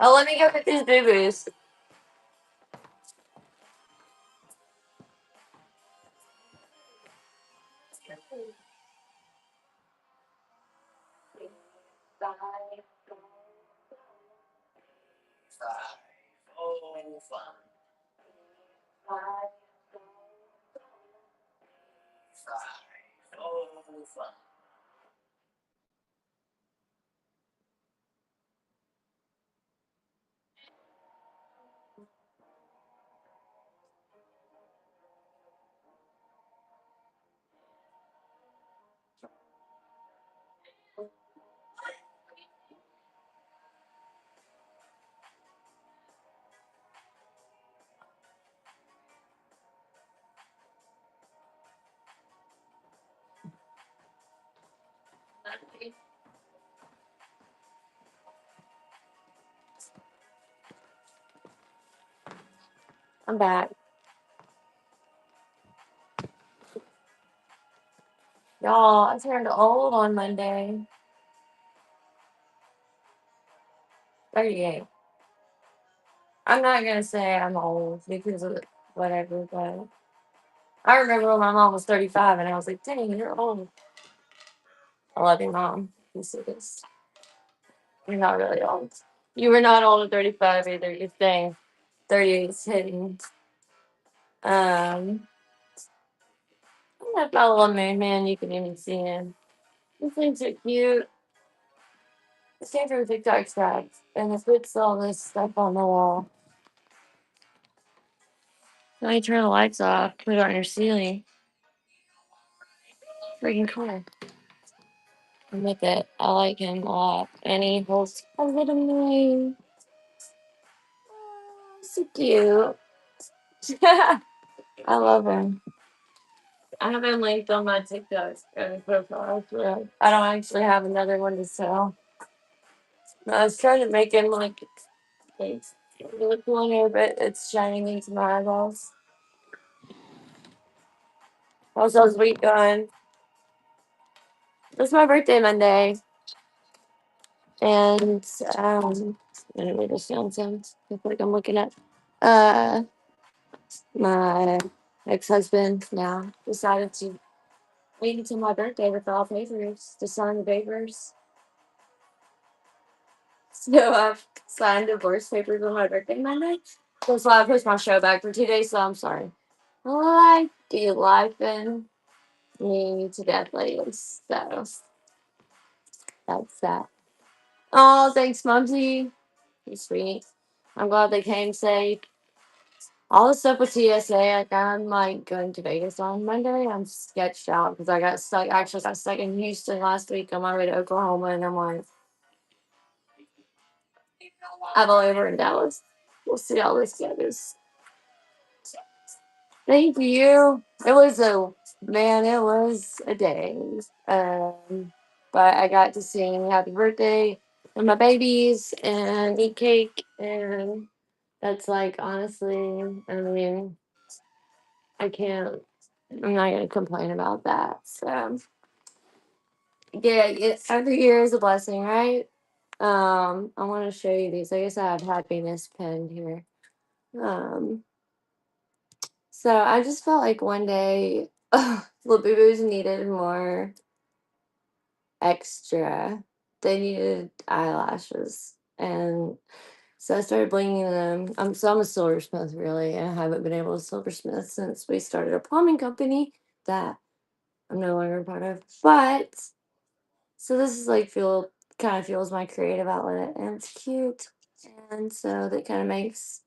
Oh, let me go get these boo boos. I'm back. Y'all, I turned old on Monday. 38. I'm not gonna say I'm old because of whatever, but I remember when my mom was 35 and I was like, dang, you're old. I love you, mom. You see this. You're not really old. You were not old at 35 either. You're saying 38 is hitting. That's my little moon man. You can even see him. These things are cute. This came from TikTok tracks, and it puts all this stuff on the wall. Now you turn the lights off, put it on your ceiling. Freaking cool. I'm with it. I like him a lot. And he holds a little me. So cute. I love him. I have him linked on my TikTok profile. So I don't actually have another one to sell. I was trying to make him like look longer, but it's shining into my eyeballs. Also, how's week going? It's my birthday Monday, and I don't know the sound sounds. I feel like I'm looking at uh my ex-husband now decided to wait until my birthday to file papers to sign the papers. So I've signed divorce papers on my birthday Monday. So I pushed my show back for 2 days. So I'm sorry. Life be life and me to death, ladies. So that's that. Oh, thanks, Mumsy. You're sweet. I'm glad they came safe. All the stuff with TSA, like I'm like going to Vegas on Monday. I'm sketched out because I got stuck. Actually, got stuck in Houston last week on my way to Oklahoma, and I'm like, I'm all over in Dallas. We'll see how this goes. Thank you. It was a man. It was a day. But I got to sing "Happy Birthday" with my babies and eat cake, and that's like honestly, I mean, I can't. I'm not gonna complain about that. So yeah, every year is a blessing, right? I want to show you these. I guess I have happiness pinned here. Um, so I just felt like one day, Lil Boo Boos needed more extra. They needed eyelashes, and so I started blinging them. I'm a silversmith, really, and I haven't been able to silversmith since we started a plumbing company that I'm no longer a part of. But so this is like kind of feels my creative outlet, and it's cute, and so that kind of makes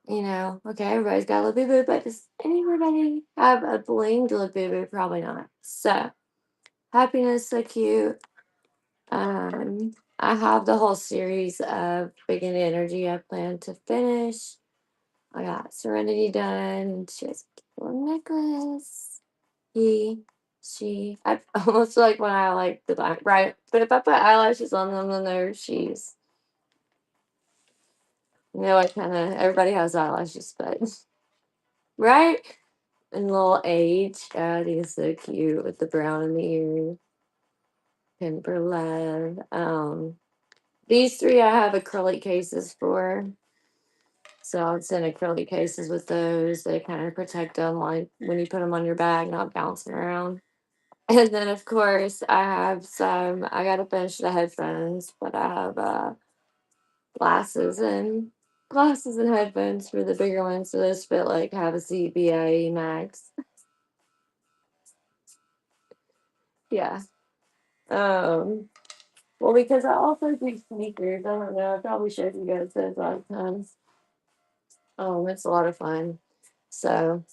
okay, everybody's got a Lil Boo Boo, but does anybody have a blinged Lil Boo Boo? Probably not. So happiness, so cute. I have the whole series of Beginning Energy I plan to finish. I got Serenity done. She has a little necklace. He, she. I almost like when I like the black, right? But if I put eyelashes on them, then they're she's. I kind of everybody has eyelashes, but right? And little age. God, he's so cute with the brown in the ear. Pimper love. These three I have acrylic cases for. So I'll send acrylic cases with those. They kind of protect them like when you put them on your bag, not bouncing around. And then of course I have some. I gotta finish the headphones, but I have glasses and glasses and headphones for the bigger ones. So those fit like have a CBA max. Yeah. Um. Well, because I also do sneakers. I don't know. I probably showed you guys those a lot of times. It's a lot of fun. So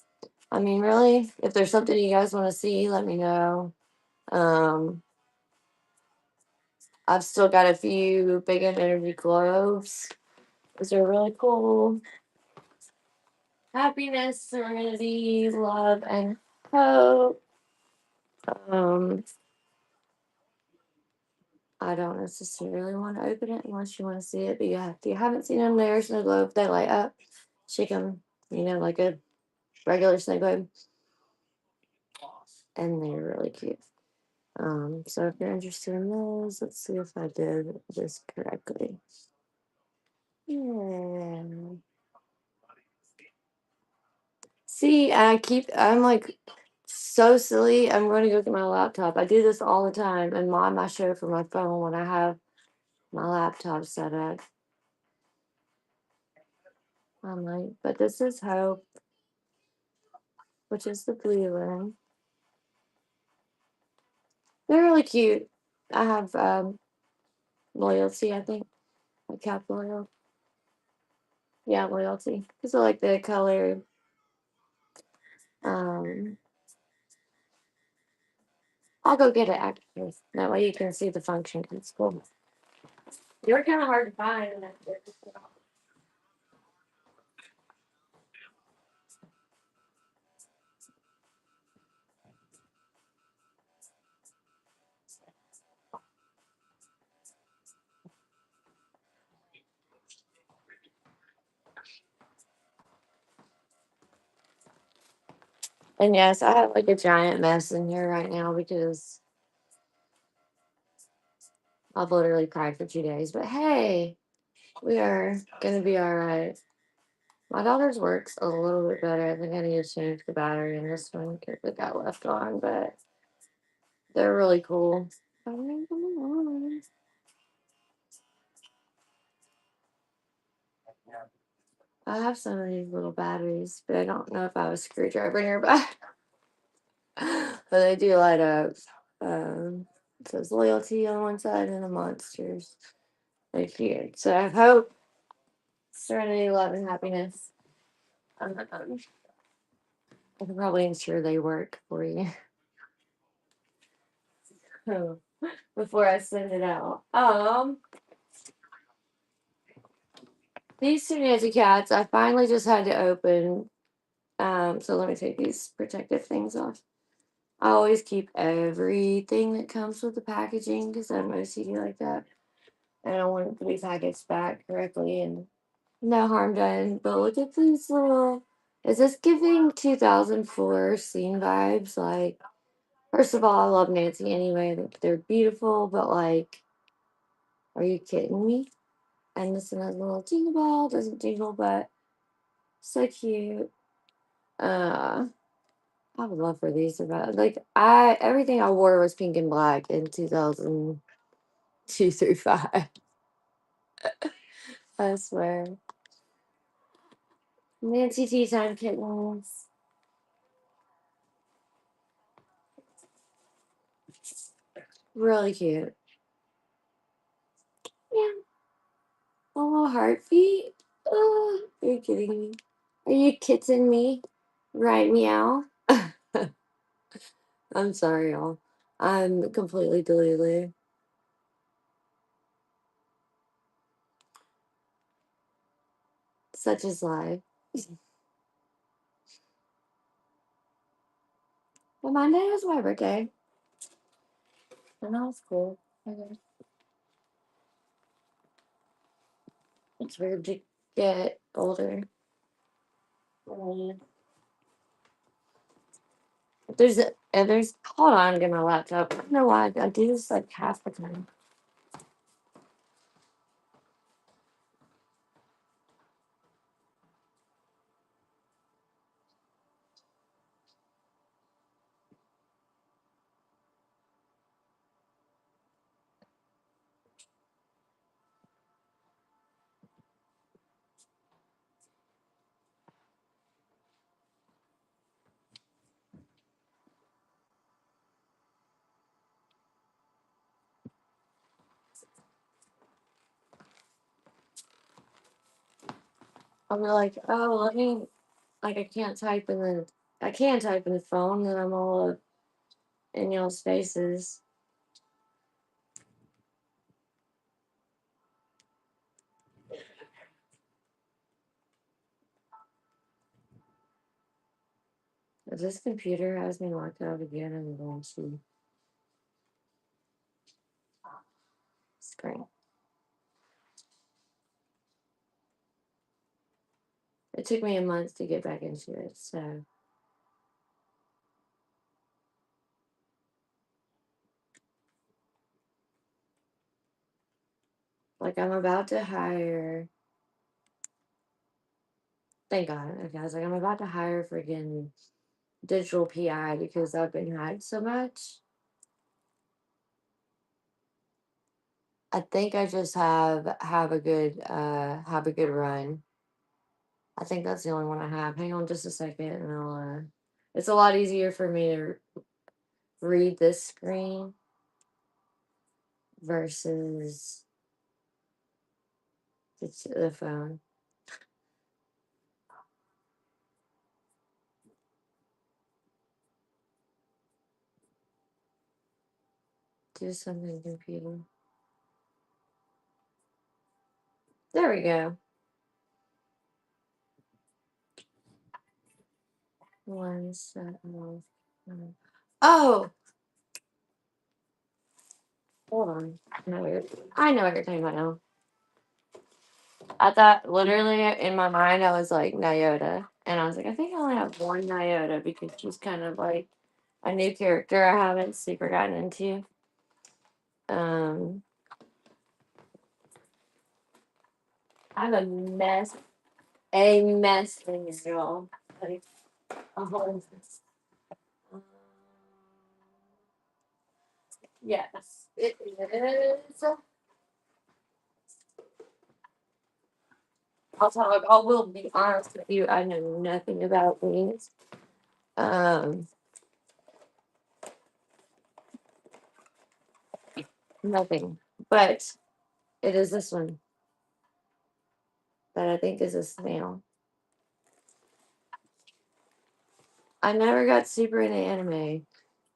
I mean, really, if there's something you guys want to see, let me know. Um, I've still got a few Big M Energy globes. Those are really cool. Happiness, serenity, love, and hope. Um, I don't necessarily want to open it unless you want to see it. But yeah, if you haven't seen them, there's no globe. They light up, shake them, like a regular snow globe, and they're really cute. So if you're interested in those, let's see if I did this correctly. Yeah. See, I'm like so silly. I'm going to go get my laptop. I do this all the time and mom, I show for my phone when I have my laptop set up. I'm like, but this is Hope, which is the blue one. They're really cute. I have loyalty, I think. I cap loyal. Yeah, loyalty. Because I like the color. Um, I'll go get it actually. That way you can see the function. It's cool. They were kind of hard to find. And yes, I have like a giant mess in here right now because I've literally cried for 2 days. But hey, we are gonna be all right. My daughter's works a little bit better. I think I need to change the battery in this one because it got left on, but they're really cool. I have some of these little batteries, but I don't know if I have a screwdriver nearby. But they do light up. It says loyalty on one side and the monsters. They're cute. So I hope serenity, love, and happiness. I can probably ensure they work for you before I send it out. These two Nancy cats, I finally just had to open. So let me take these protective things off. I always keep everything that comes with the packaging because I'm OCD like that. And I want it to be packaged back correctly and no harm done. But look at these little. Is this giving 2004 scene vibes? Like, first of all, I love Nancy anyway. They're beautiful, but like, are you kidding me? And this one has a little jingle ball. Doesn't jingle, but so cute. I would love for these to buy. Like, I everything I wore was pink and black in 2002 through five. I swear. Nancy Tea Time kittens. Really cute. Yeah. A little heartbeat. Oh, are you kidding me? Are you kidding me? Right, meow. I'm sorry, y'all. I'm completely delulu. Such is life. Well, Monday was my birthday, and that was cool. Okay. It's weird to get older. Um, there's hold on, get my laptop. I don't know why I do this like half the time. I'll be like, oh, let me, like, I can type in the phone, and I'm all up in y'all's faces. If this computer has me locked out again, I'm going to scream. It took me a month to get back into it, so. Like, I'm about to hire. Thank God. Okay, I was like, I'm about to hire friggin' digital PI because I've been hacked so much. I think I just have a good run. I think that's the only one I have. Hang on just a second, and I'll. It's a lot easier for me to read this screen versus the phone. Do something, computer. There we go. One second. Oh, hold on. I know what you're talking about now. I thought literally in my mind I was like Nyota, and I was like, I think I only have one Nyota because she's kind of like a new character I haven't super gotten into. Um, I'm a mess thing, y'all. Like a whole mess. Um, yes, it is. I will be honest with you. I know nothing about wings. Um, Nothing. But it is this one that I think is a snail. I never got super into anime.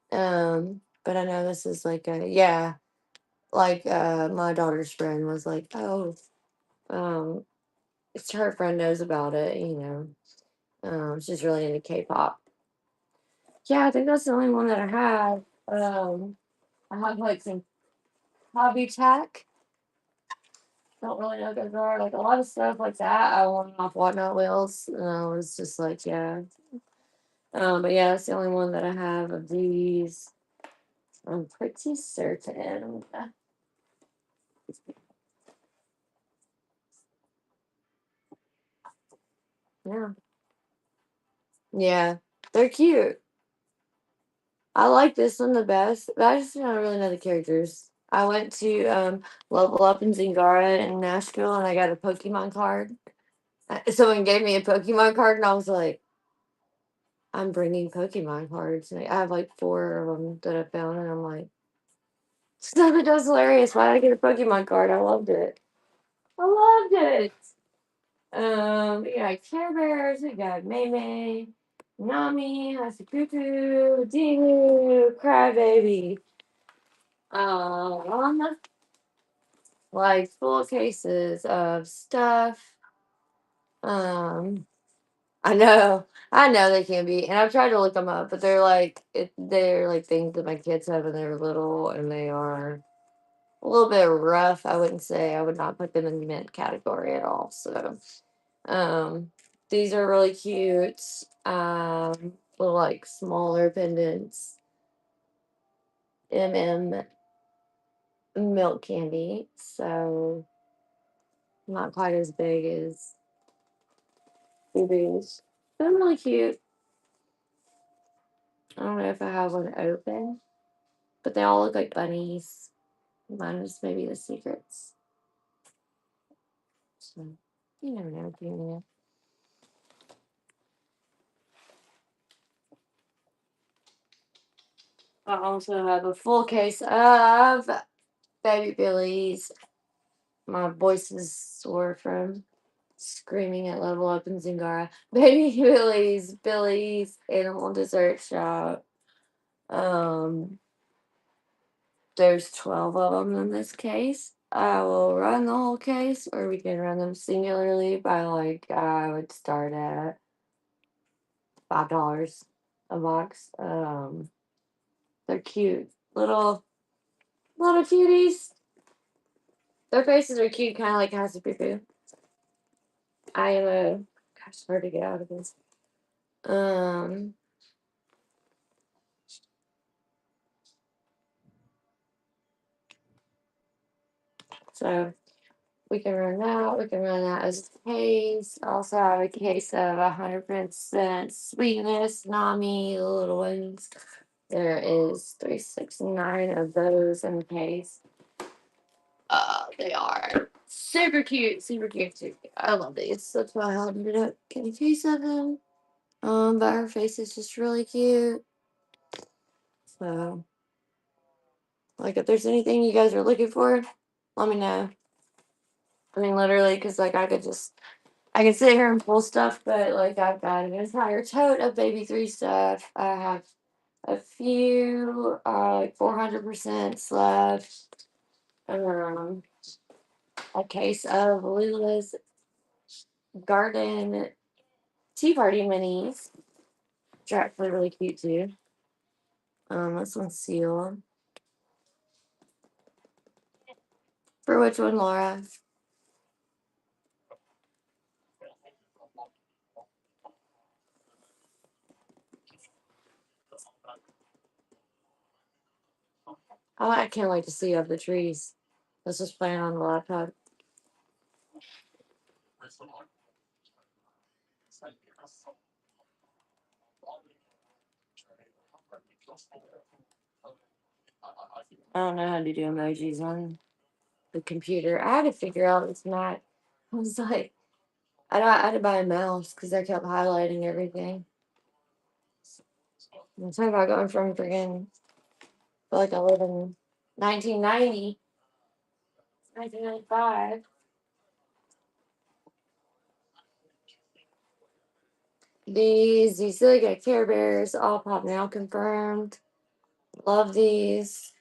But I know this is like a yeah, like my daughter's friend was like, oh, um, it's her friend knows about it, you know. She's really into K-pop. Yeah, I think that's the only one that I have. I have like some hobby tech. Don't really know what those are. Like a lot of stuff like that. I want off Whatnot Wheels. And I was just like, yeah. But yeah, that's the only one that I have of these. I'm pretty certain. Yeah. Yeah. They're cute. I like this one the best, but I just don't really know the characters. I went to level up in Zingara in Nashville and I got a Pokemon card. Someone gave me a Pokemon card and I was like, I'm bringing Pokemon cards. And I have like four of them that I found and I'm like, stuff it does hilarious. Why did I get a Pokemon card? I loved it. I loved it. We got Care Bears, we got Maymay, Nami, Hasukuku, Dingu, Crybaby. Um, like full cases of stuff. Um, I know they can be, and I've tried to look them up, but they're like things that my kids have when they were little, and they are a little bit rough. I wouldn't say I would not put them in the mint category at all. So, um, these are really cute. Little like smaller pendants. MM milk candy. So not quite as big as boobies. They're really cute. I don't know if I have one open, but they all look like bunnies, minus maybe the secrets. So you never know, do you? I also have a full case of Baby Billy's. My voice is sore from screaming at Level Up and Zingara. Baby Billy's Animal Dessert Shop. Um, there's 12 of them in this case. I will run the whole case, or we can run them singularly by like I would start at $5 a box. They're cute, little cuties. Their faces are cute, kind of like Happy Poo Poo. I am a gosh, hard to get out of this. Um, so we can run that. We can run that as a case. I also have a case of 100% sweetness, Nami, the little ones. There is 369 of those in the case. They are super cute, super cute, super cute. I love these. That's why I ended up getting a case of them. But her face is just really cute. So, like, if there's anything you guys are looking for, let me know. I mean, literally, because like I can sit here and pull stuff, but like I've got an entire tote of baby three stuff. I have a few like 400% left. A case of Lula's Garden Tea Party minis, which are actually really cute too. This one's sealed. For which one, Laura? Oh, I can't wait to see up the trees. Let's just play on the laptop. I don't know how to do emojis on the computer. I had to figure out it's not. I was like, I had to buy a mouse because I kept highlighting everything. I'm talking about going from freaking, feel like I live in 1990, 1995. These silly good Care Bears, all pop now confirmed. Love these.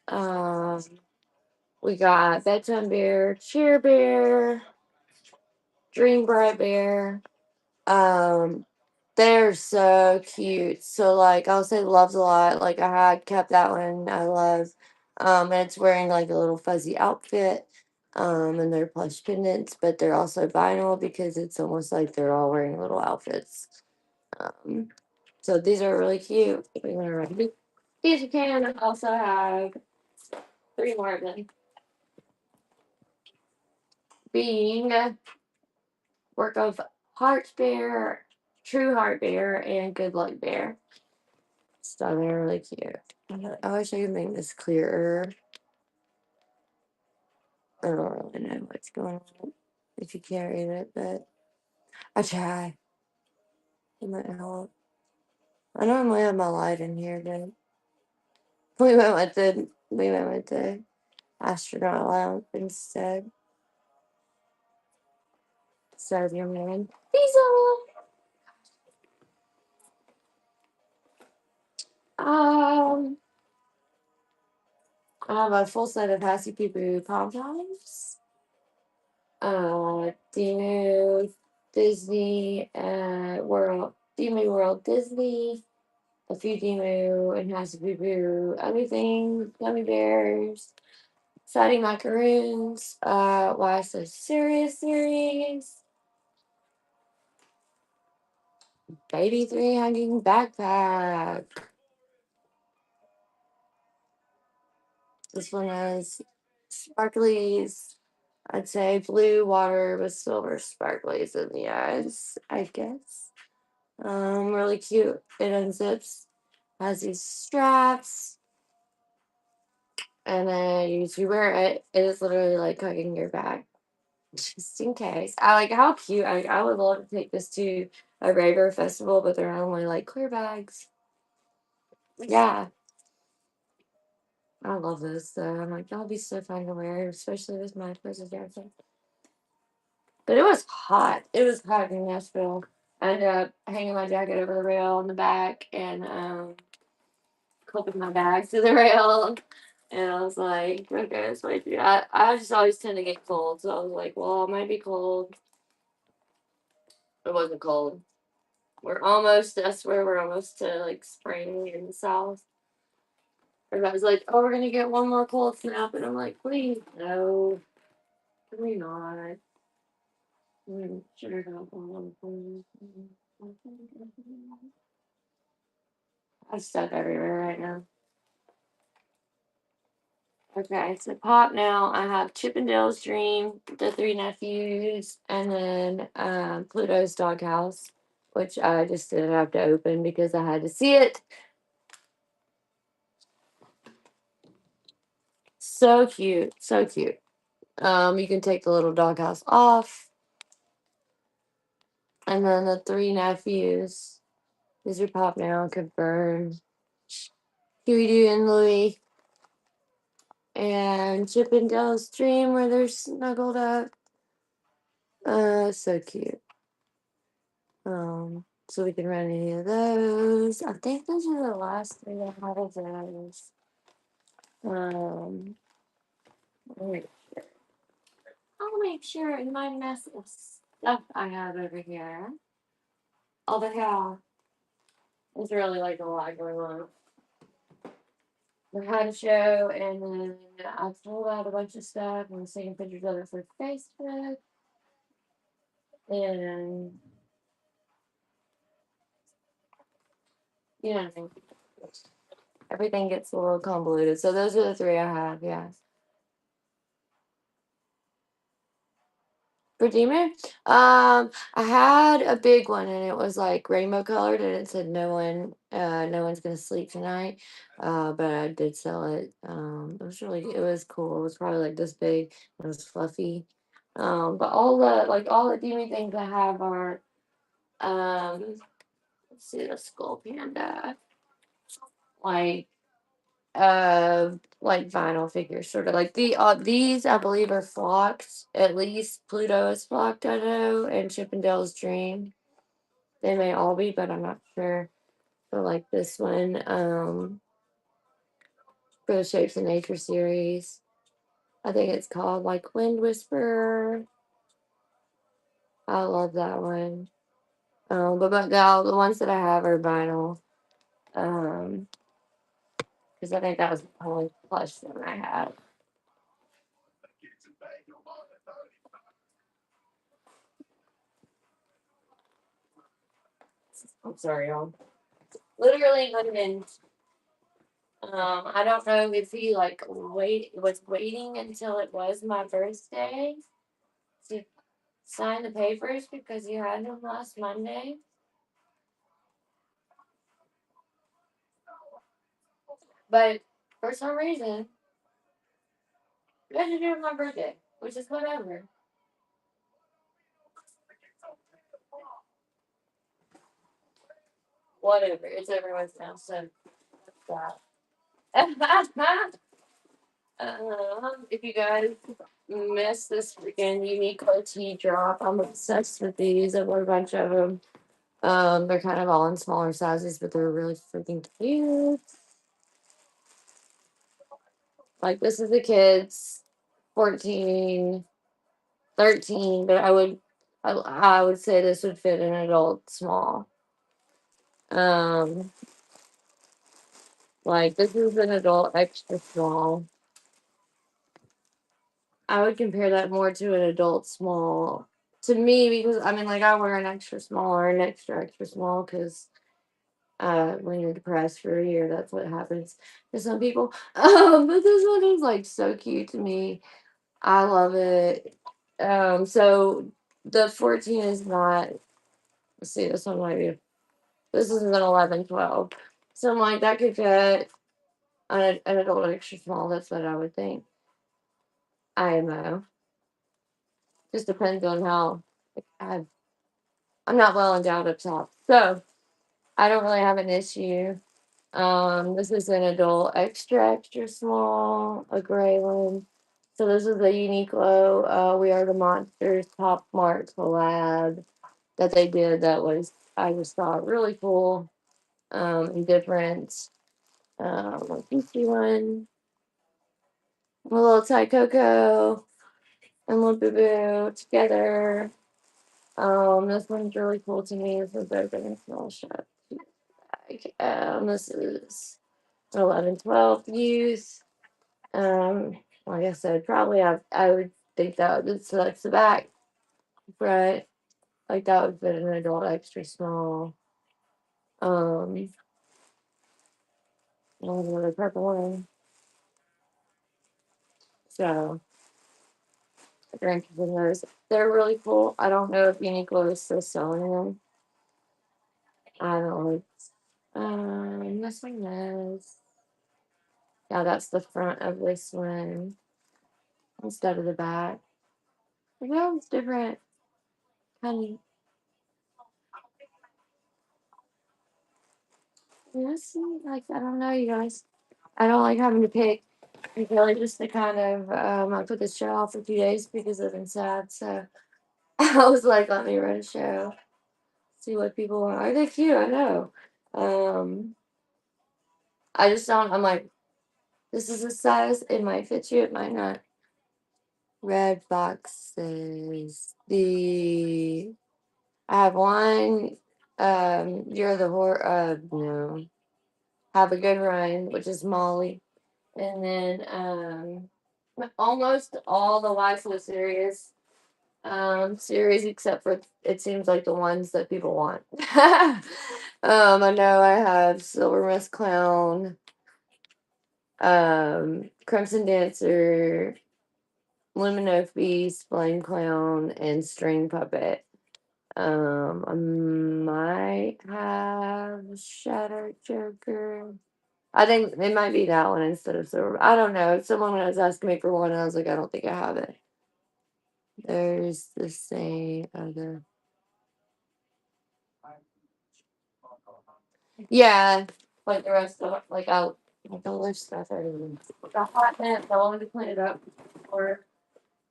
We got Bedtime Bear, Cheer Bear, Dream Bright Bear. Um, they're so cute. So like I'll say loves a lot. Like I had kept that one. I love. And it's wearing like a little fuzzy outfit. And they're plush pendants, but they're also vinyl because it's almost like they're all wearing little outfits. Um, so these are really cute. If we want to run these, you can. I also have three more of them. Being work of Heart Bear, True Heart Bear, and Good Luck Bear. So they're really cute. I wish I could make this clearer. I don't really know what's going on if you can't read it, but I try. It might help. I normally have my light in here, but we went with the astronaut lamp instead. So your man Diesel. Um, I have a full set of Happy Poo Poo pom poms. Dino Disney World, Demu World Disney, a few Demu and Happy Poo Poo, everything, gummy bears, exciting macaroons, Why So Serious series, Baby 3 Hugging Backpack. This one has sparklies. I'd say blue water with silver sparklies in the eyes, I guess. Really cute. It unzips, has these straps, and then you wear it. It is literally like hugging your back, just in case. I like how cute. I would love to take this to a raver festival, but they're only like clear bags. Yeah, I love this. So I'm like, that'll be so fun to wear, especially with my fuzzy jacket. But it was hot. It was hot in Nashville. I ended up hanging my jacket over the rail in the back and clipping my bags to the rail. And I was like, okay, it's way too. I just always tend to get cold, so I was like, well, it might be cold. It wasn't cold. We're almost. I swear, we're almost to like spring in the south. Everybody's like, oh, we're gonna get one more cold snap, and I'm like, please, no, we're not. I'm sure about one cold. I'm stuck everywhere right now. Okay, so pop now. I have Chippendale's Dream, The Three Nephews, and then Pluto's Doghouse, which I just didn't have to open because I had to see it. So cute, so cute. You can take the little doghouse off, and then the Three Nephews. These are pop now, confirmed. Huey, Dewey, and Louie, and Chippendale's Dream, where they're snuggled up. So cute. So we can run any of those. I think those are the last three I have of those. Let me- I'll make sure in my mess of stuff I have over here. Oh, but yeah, there's really like a lot going on. We had a show, and then I pulled out a bunch of stuff and was taking pictures of it for Facebook. And you know, everything gets a little convoluted. So those are the three I have. Yeah. For Demon, I had a big one and it was like rainbow colored and it said no one's gonna sleep tonight. But I did sell it. It was cool. It was probably like this big. It was fluffy. But all the Demon things I have are let's see the skull panda like like vinyl figures, sort of like these I believe are flocked. At least Pluto is flocked, I know, and Chippendale's Dream. They may all be, but I'm not sure. For like this one, for the Shapes of Nature series, I think it's called like Wind Whisperer. I love that one. But the ones that I have are vinyl. Um, because I think that was the only plush one I had. I'm sorry, y'all. Literally unhinged. I don't know if he like was waiting until it was my birthday to sign the papers because he had them last Monday. But for some reason, we had to do it on my birthday, which is whatever. Whatever. It's everyone's now, so that's that. If you guys missed this freaking unique OT drop, I'm obsessed with these. I bought a bunch of them. They're kind of all in smaller sizes, but they're really freaking cute. Like this is the kids, 14, 13, but I would say this would fit an adult small. Um, like this is an adult extra small. I would compare that more to an adult small to me because I mean like I wear an extra small or an extra small because when you're depressed for a year that's what happens to some people. But this one is like so cute to me. I love it. So the 14 is not, let's see, this one might be, this is an 11, 12. So I'm like, that could fit an adult extra small. That's what I would think. IMO. Just depends on how, I, I'm not well endowed up top. So I don't really have an issue. This is an adult extra small, a gray one. So this is the Uniqlo We Are the Monsters Pop Mart collab that they did. That was, I just thought, really cool, and different. Like you see one, a little Thai Coco and Little Boo Boo together. This one's really cool to me. This is open and small shut. This is 11, 12 youth. Like I said, probably I would think that so that's the back, but like that would fit an adult extra small. Um, another purple one. So I drank in those. They're really cool. I don't know if Uniqlo is still selling them. I don't know. This one is. Yeah, that's the front of this one instead of the back. Well, it's different. Kind of. Yes, like I don't know, you guys. I don't like having to pick. I feel like just to kind of I put this show off for 2 days because I've been sad. So I was like, let me run a show, see what people want. Are they cute? I know. Um, I just don't. I'm like, this is a size. It might fit you. It might not. Red boxes. I have one. You're the horror. No. Have a good run, which is Molly. And then almost all the YSO series except for it seems like the ones that people want. I know I have Silver Mist Clown, Crimson Dancer, Lumino Feast, Flame Clown, and String Puppet. I might have Shadow Joker. I think it might be that one instead of silver. I don't know. Someone was asking me for one, and I was like, I don't think I have it. There's the same other. Yeah, like the rest of like I'll like the list stuff. The hot net. I wanted to clean it up for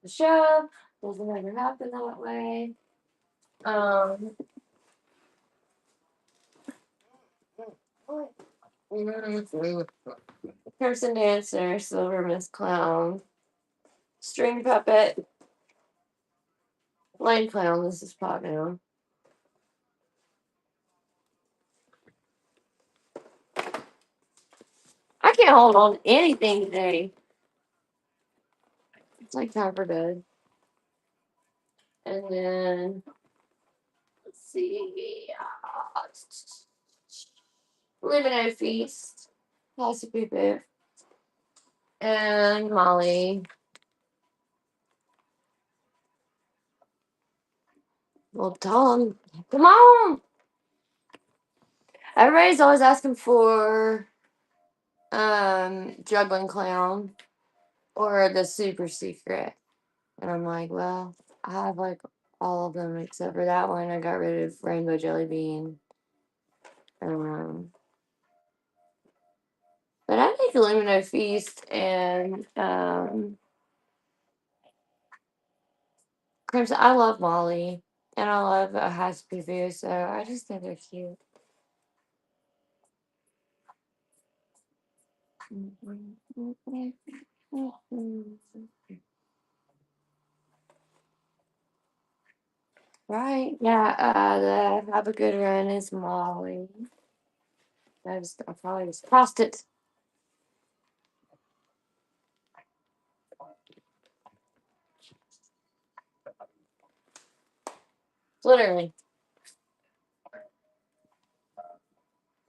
the show. Doesn't ever happen that way. Um. Person Dancer, Silver Miss Clown, String Puppet, Lane Clown. This is Pop now. I can't hold on to anything today. It's like time for bed. And then let's see. Limino Feast. Classic Boo and Molly. Well, tell them, come on. Everybody's always asking for Juggling Clown or the Super Secret. And I'm like, well, I have like all of them except for that one. I got rid of Rainbow Jelly Bean. Um, but I think Lumino Feast and Crimson. I love Molly and I love Happy View, so I just think they're cute. Right? Yeah. The Have a Good Run is Molly. I probably just crossed it. Literally.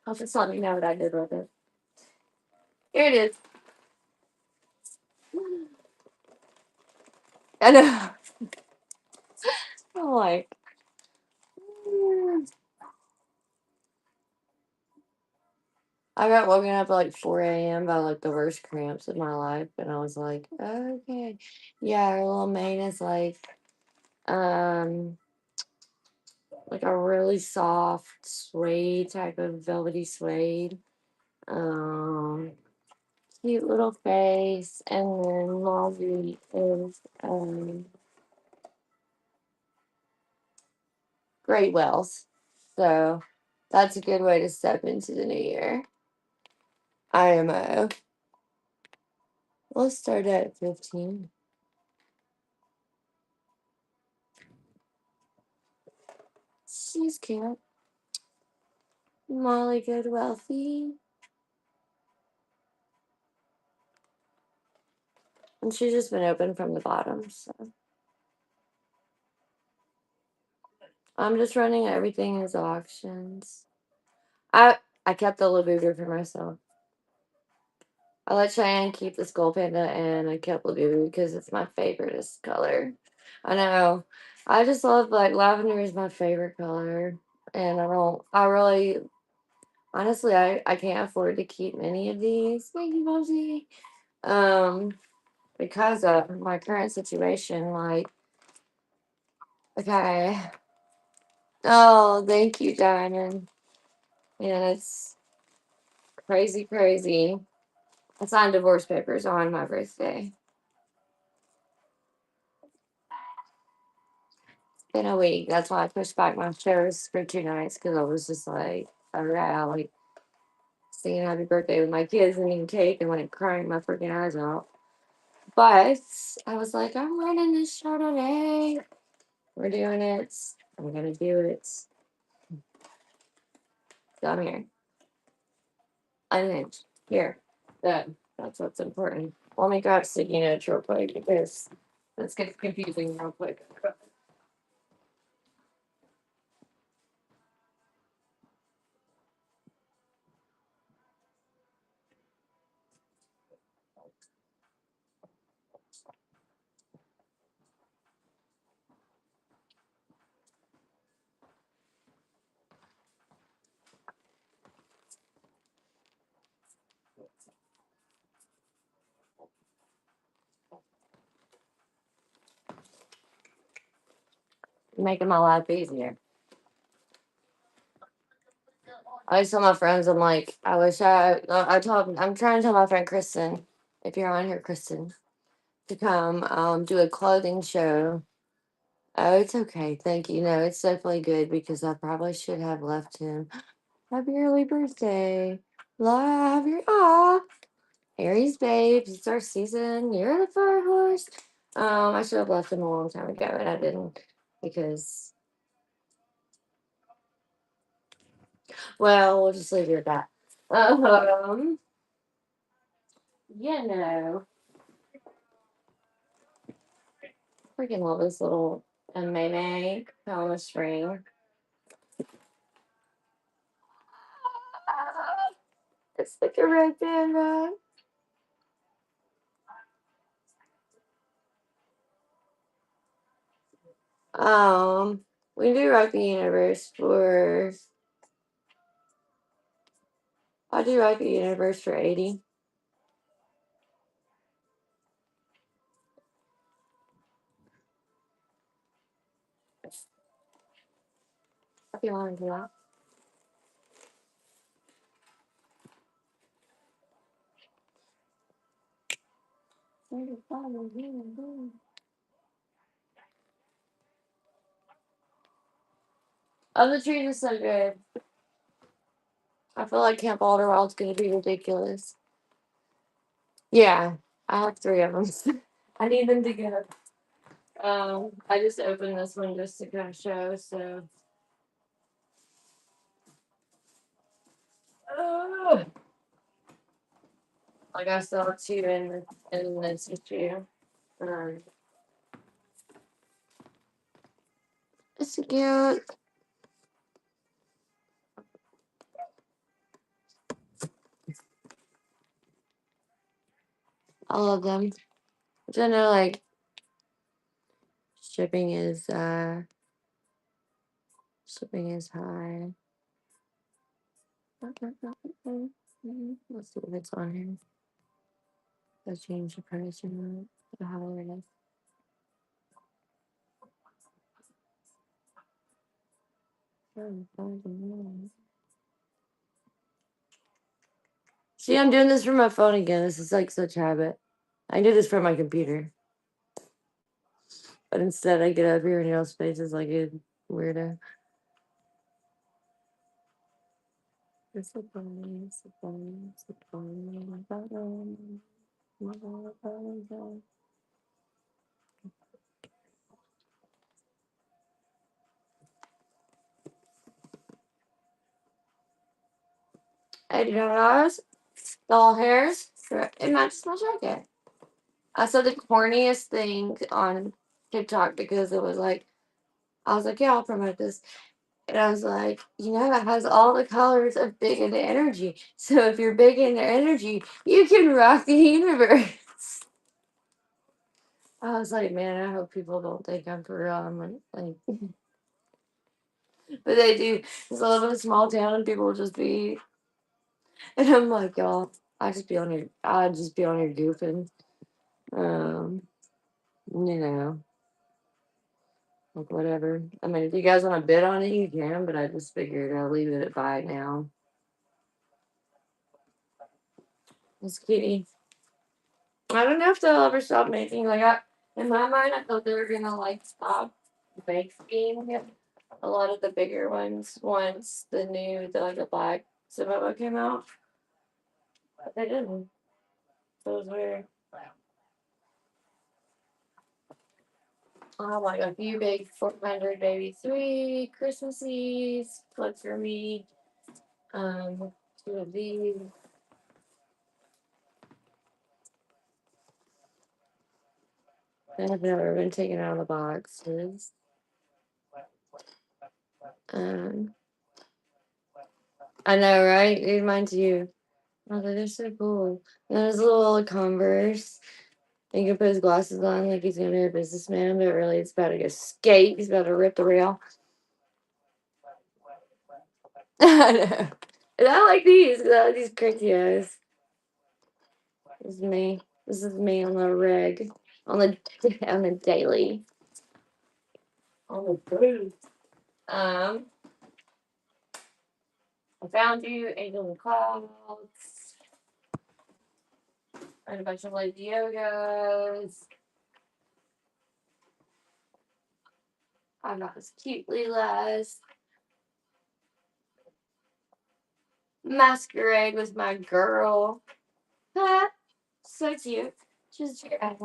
I'll just let me know what I did with it. Here it is. I know. I'm like, I got woken up at like 4 a.m. by like the worst cramps of my life, and I was like, okay, yeah, her little mane is um, like a really soft suede type of velvety suede. Um, cute little face, and then Mozzie is Great Wells. So that's a good way to step into the new year. IMO. Let's start at 15. She's cute. Molly Good Wealthy. And she's just been open from the bottom, so I'm just running everything as auctions. I kept the Labubu for myself. I let Cheyenne keep the Skull Panda, and I kept Labubu because it's my favorite color. I know. I just love, like, lavender is my favorite color, and I really, honestly, I can't afford to keep many of these. Thank you, Mosey. Because of my current situation, like, okay. Oh, thank you, Diamond. And it's crazy, crazy. I signed divorce papers on my birthday. It's been a week. That's why I pushed back my shows for 2 nights, because I was just like, all right, I like singing happy birthday with my kids and eating cake and like crying my freaking eyes out. But I was like, I'm running this show today. We're doing it. I'm gonna do it. Come here. Unhinged. Here. That's what's important. Let me grab sticky notes real quick because this gets confusing real quick. Making my life easier. I always tell my friends, I'm like, I wish I'm trying to tell my friend Kristen, if you're on here, Kristen, to come do a clothing show. Oh, it's okay. Thank you. No, it's definitely good because I probably should have left him. Happy early birthday. Love your Aries babes. It's our season. You're the fire horse. I should have left him a long time ago and I didn't because, well, we'll just leave it at that. Um, you know, freaking love this little May Palma Spring. It's like a red panda. Um, we do Rock the Universe for. I do Rock the Universe for 80. If you want to do that. Oh, the treat is so good. I feel like Camp Alderwild's gonna be ridiculous. Yeah, I have 3 of them. I need them to go. I just opened this one just to kind of show. So, oh, like I still have 2 in this issue. Um, it's cute. I love them. Which I know, like, shipping is high. Let's see if it's on here. Let's change the price and the higher it is. See, I'm doing this from my phone again. This is like such habit. I do this from my computer. But instead I get up here in y'all's faces like a weirdo. It's so funny, it's so funny, it's so funny. $80. Doll hairs. It matches my jacket. I saw the corniest thing on TikTok because it was like, I was like, yeah, I'll promote this. And I was like, it has all the colors of big into energy. So if you're big into energy, you can rock the universe. I was like, man, I hope people don't think I'm for real. I'm like, but they do. It's a little bit of small town, and people will just be, and I'm like, y'all, I just be on here goofing. Um, you know, like whatever. I mean, if you guys want to bid on it, you can, but I just figured I'll leave it at buy now. It's kitty. I don't know if they'll ever stop making in my mind I thought they were gonna like stop making a lot of the bigger ones once the black Samoa came out. But they didn't. So it was weird. I have like a few big 400 baby 3 Christmases, look for me. Two of these. They have never been taken out of the boxes. Um, I know, right? It reminds you. Oh, they're so cool. And there's a little Converse. And you can put his glasses on like he's gonna be a businessman, but really it's about to go skate. He's about to rip the rail. I know. And I like these. I like these crazy eyes. This is me. This is me on the reg. On the on the daily. On the daily. Um I found you, Angel in the Clouds. And a bunch of Lady Yogos. I got this cute Leela's. Masquerade with my girl. Ah, so cute. She's I'm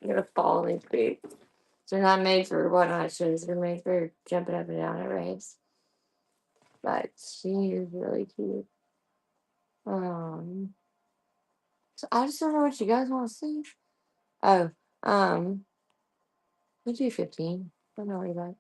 gonna fall in these boots. They're not made for whatnot shoes. They're made for jumping up and down at raves. But she is really cute. Um, so I just don't know what you guys want to see. Oh, we do 15. Don't worry about it.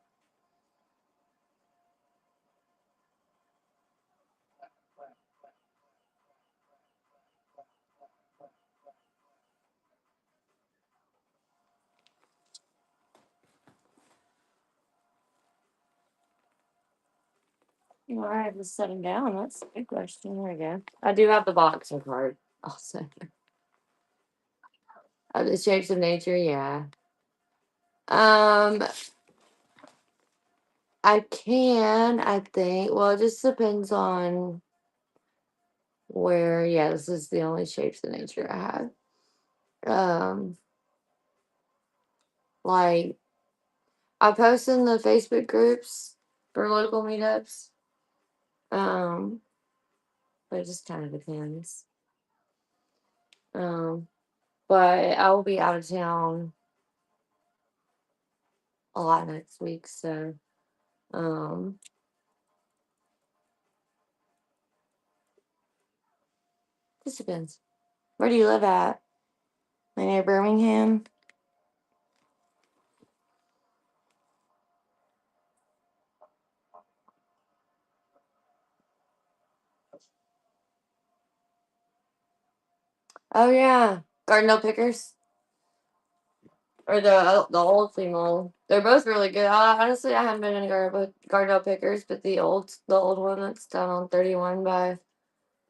All right, let's set them down. That's a good question. There we go. I do have the boxing card also. The shapes of nature, yeah. Um, I can, I think. Well, it just depends on where. Yeah, this is the only shapes of nature I have. Um, like I post in the Facebook groups for local meetups. Um, but it just kind of depends. Um, but I will be out of town a lot next week, so um, just depends. Where do you live at? Near Birmingham. Oh yeah, Gardendale Pickers or the old female. They're both really good. Honestly, I haven't been in Gardendale Pickers, but the old one that's down on 31 by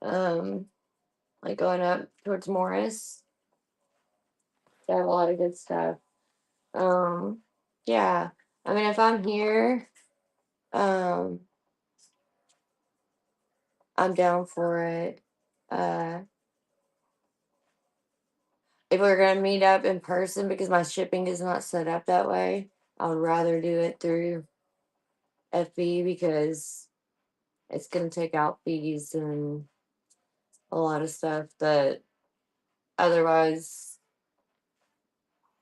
like going up towards Morris. They have a lot of good stuff. Um, yeah. I mean, if I'm here, um, I'm down for it. If we're gonna meet up in person because my shipping is not set up that way, I would rather do it through FB because it's gonna take out fees and a lot of stuff that otherwise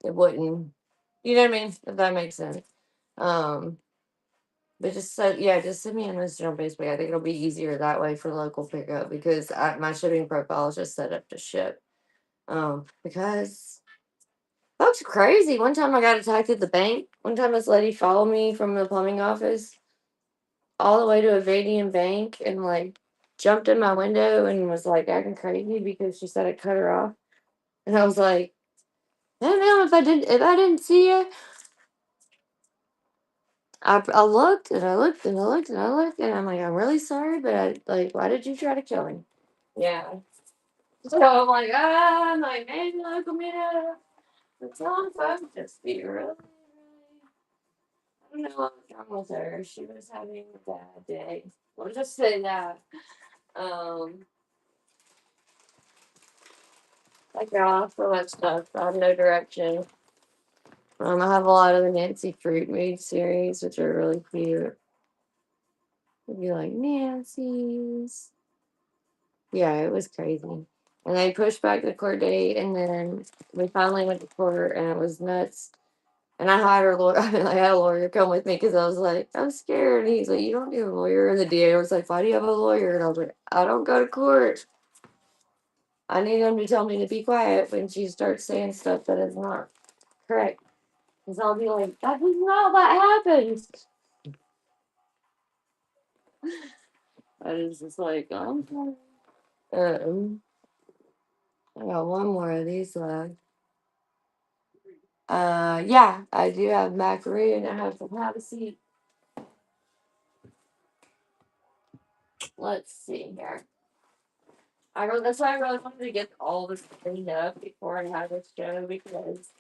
it wouldn't. You know what I mean? If that makes sense. Um, but just send me a message on Facebook. I think it'll be easier that way for local pickup because my shipping profile is just set up to ship. Because folks are crazy. One time I got attacked at the bank. One time this lady followed me from the plumbing office all the way to a Vadian bank and like jumped in my window and was like acting crazy because she said I cut her off. And I was like, "Hey, ma'am, if I didn't see you, I looked and I looked and I looked and I looked and I'm like, I'm really sorry, but I like, why did you try to kill me?" Yeah. So I'm like, I'm like, maybe look me up. But some folks just be really, I don't know what was wrong with her. She was having a bad day. We'll just say that. Um, I got off so much stuff. I have no direction. I have a lot of the Nancy Fruit Mood series, which are really cute. It'd be like Nancy's. Yeah, it was crazy. And they pushed back the court date, and then we finally went to court, and it was nuts. And I hired a lawyer. I had a lawyer come with me because I was like, I'm scared. And he's like, you don't need a lawyer. And the DA was like, why do you have a lawyer? And I was like, I don't go to court. I need him to tell me to be quiet when she starts saying stuff that is not correct. Because I'll be like, that is not what happened. I was just like, okay. I got one more of these left. Yeah, I do have macaroon. I have some have a seat. Let's see here. That's why I really wanted to get all this cleaned up before I had this show because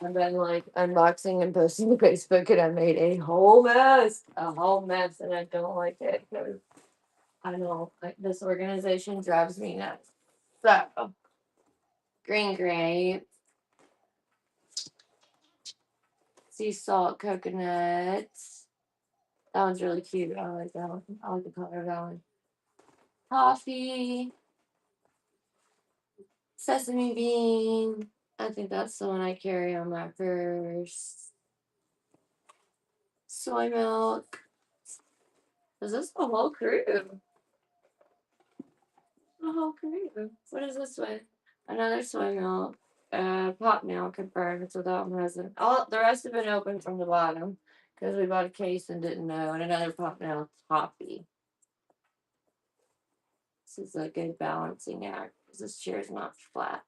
I've been like unboxing and posting to Facebook and I made a whole mess, and I don't like it because I know like this organization drives me nuts. So green grape, sea salt, coconuts. That one's really cute. I like that one. I like the color of that one. Coffee, sesame bean. I think that's the one I carry on my purse. Soy milk. Is this the whole crew? The whole crew. What is this one? Another soy milk. Pop now confirmed, so that one hasn't. All the rest have been open from the bottom because we bought a case and didn't know. And another pop now coffee. This is a good balancing act because this chair is not flat.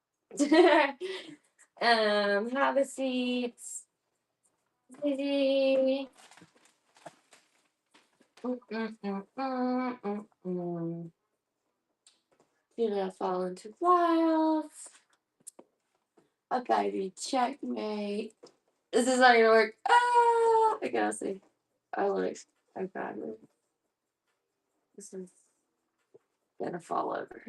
Have a seat. Did I fall into wilds? A baby checkmate. This is not gonna work. Ah, I gotta see. I like. I got it. This is gonna fall over.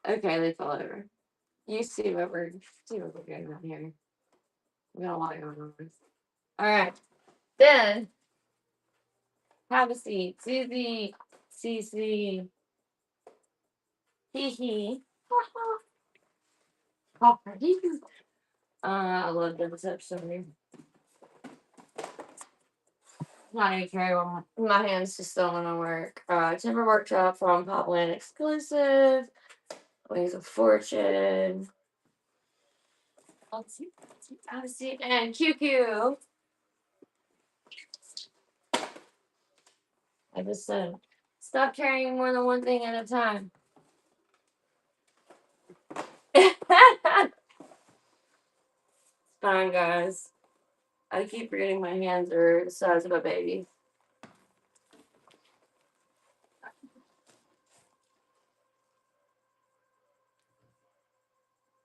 Okay, they fall over. You see what we're doing on here. We got a lot going on. All right, then have a seat, Susie, Cece, hee hee. I love the reception. Not even carry one. My hands just don't want to work. Timber Workshop from Popland exclusive. Wings of Fortune. Let's see. And QQ. I just said, stop carrying more than one thing at a time. Fine, guys. I keep forgetting my hands are the size of a baby.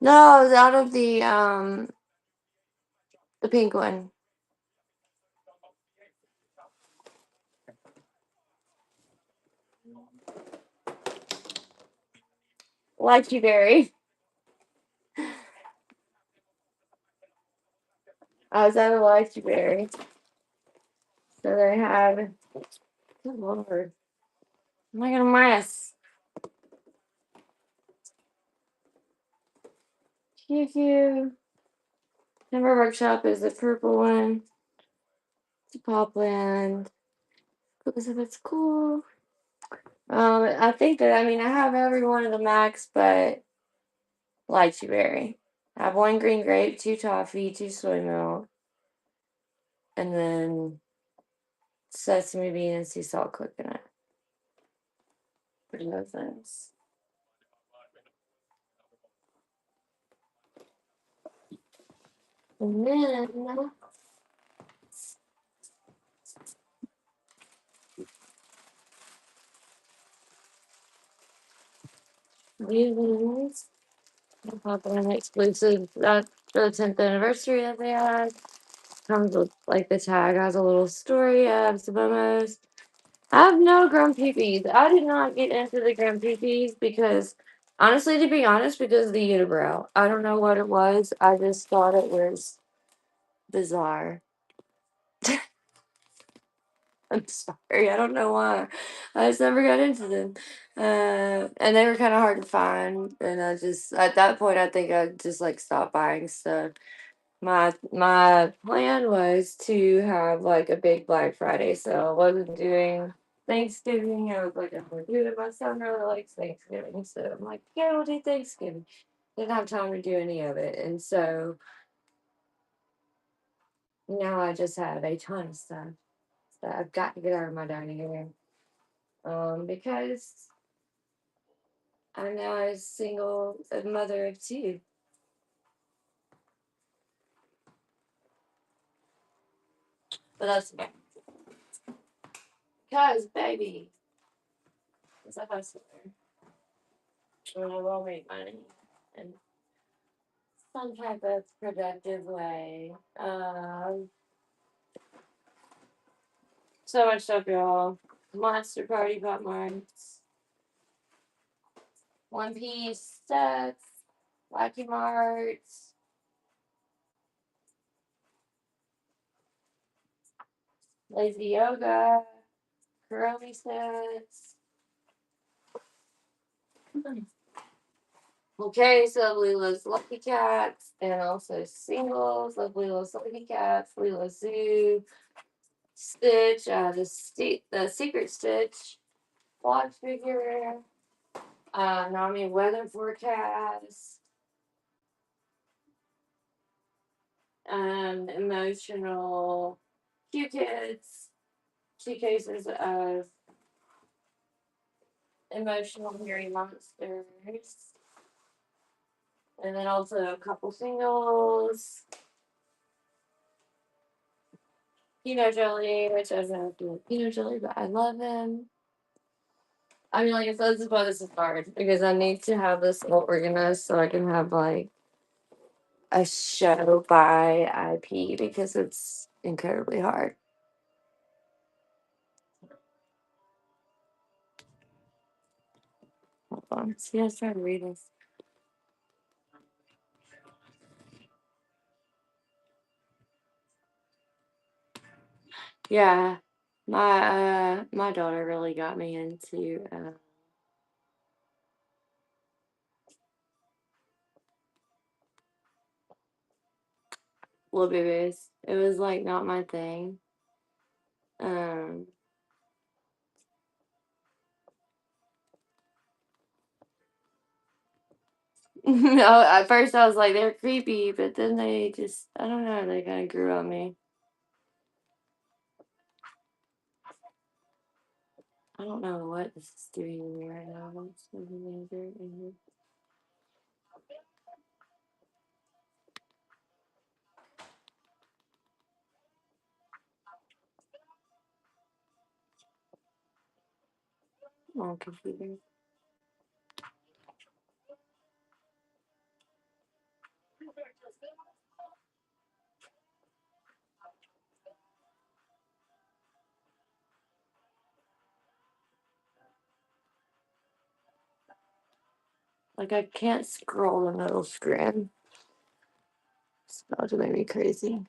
No, it was out of the pink one. Lychee berry. I was out of lychee berry. So they have, good lord, am I gonna miss? Cute. Timber Workshop is the purple one. It's a Popland. Looks if it's cool. I think that I have every one of the Max, but lychee berry. I have one green grape, two toffee, two soy milk, and then sesame bean and sea salt coconut. Pretty no things. And then these ones. Popland exclusive. That's the 10th anniversary that they had. Comes with like the tag has a little story of Sabomos. I have no Grumpy. I did not get into the Grumpy because, honestly, to be honest, because of the unibrow. I don't know what it was. I just thought it was bizarre. I'm sorry. I don't know why. I just never got into them. And they were kind of hard to find. And I just, at that point, I think I just like stopped buying stuff. My plan was to have like a big Black Friday sale. I wasn't doing Thanksgiving. I was like, I'm gonna do it. My son really likes Thanksgiving, so I'm like, yeah, we'll do Thanksgiving. Didn't have time to do any of it, and so now I just have a ton of stuff that I've got to get out of my dining room. Because I'm now a mother of two. But that's okay. Because baby is a hustler. And I will make money. And some type of productive way. So much stuff, y'all. Monster Party Pop Marts, One Piece sets, Wacky Marts, Lazy Yoga, Kuromi sets. Okay, so Lila's Lucky Cats, and also singles of Lila's Lucky Cats, Lila Zoo, Stitch, the Secret Stitch, watch figure, Nami weather forecast, emotional cue kids, two cases of emotional hairy monsters, and then also a couple singles. Peanut Jelly, which I don't know if you like Peanut Jelly, but I love him. Like I said, this is why this is hard because I need to have this all organized so I can have like a show by IP because it's incredibly hard. Hold on. See, I was trying to read this. Yeah, my daughter really got me into Little Babies. It was like not my thing. Um, no, at first I was like they're creepy, but then they just I don't know, they kind of grew on me. I don't know what this is doing to me right now. Come on, computer. Like I can't scroll the middle screen. It's about to make me crazy.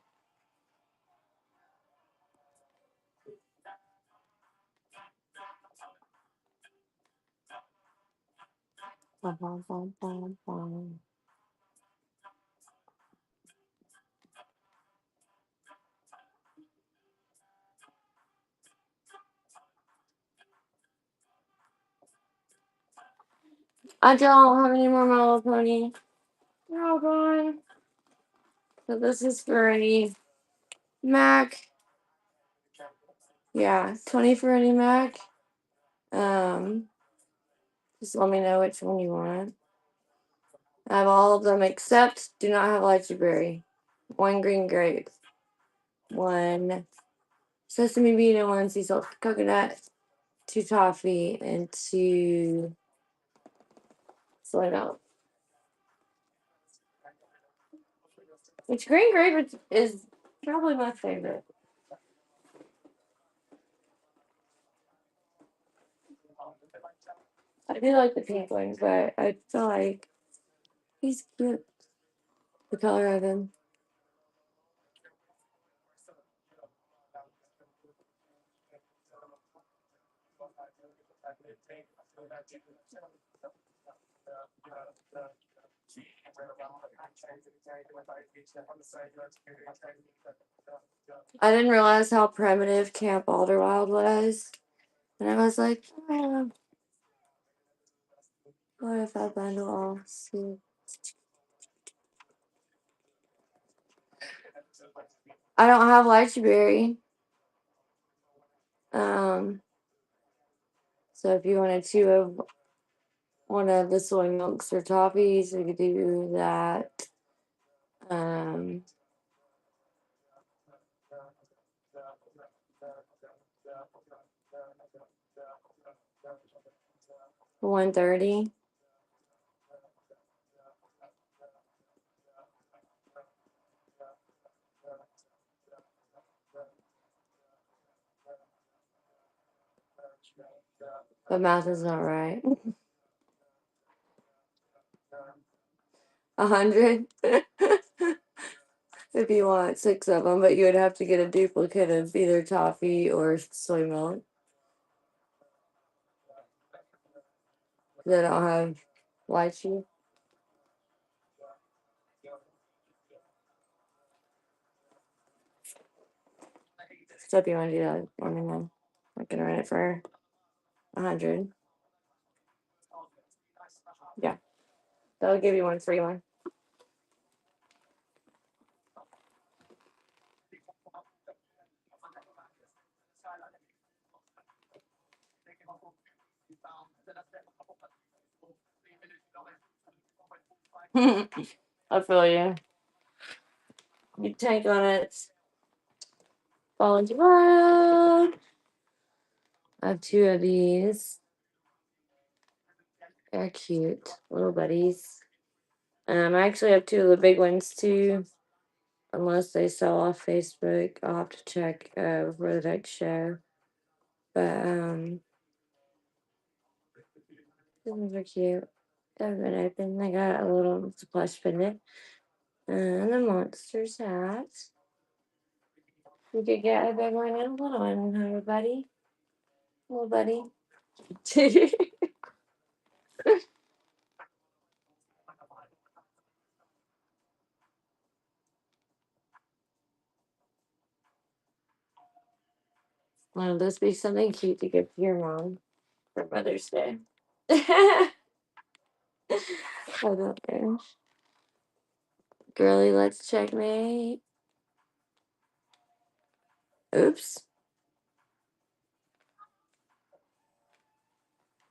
Bum, bum, bum, bum, bum. I don't have any more My Little Pony. Oh god. So this is for any Mac. Yeah, 20 for any Mac. Just let me know which one you want. I have all of them except do not have lychee berry. One green grape. One sesame bean and one sea salt coconut. 2 toffee and 2 soy milk. Which green grape is probably my favorite. I do like the pink one, but I feel like he's cute. The color of him. I didn't realize how primitive Camp Alderwild was. And I was like, oh, what if I bundle all? See. I don't have lychee berry. So if you wanted two of one of the soy milks or toffees, we could do that. 130. But math is not right. 100. If you want 6 of them, but you would have to get a duplicate of either toffee or soy milk. They don't have lychee. So if you want to do that, let me know. I can run it for 100. Yeah, that'll give you one free one. I feel you. You tank on it. Fall into road. I have 2 of these. They're cute little buddies. I actually have 2 of the big ones too. Unless they sell off Facebook, I'll have to check before the next show. But these ones are cute. They haven't been open. They got a little plush pendant and the monsters hat. You could get a big one and a little one, huh, buddy? Little buddy. Well, this be something cute to give to your mom for Mother's Day. I don't know. Girly, let's checkmate. Oops.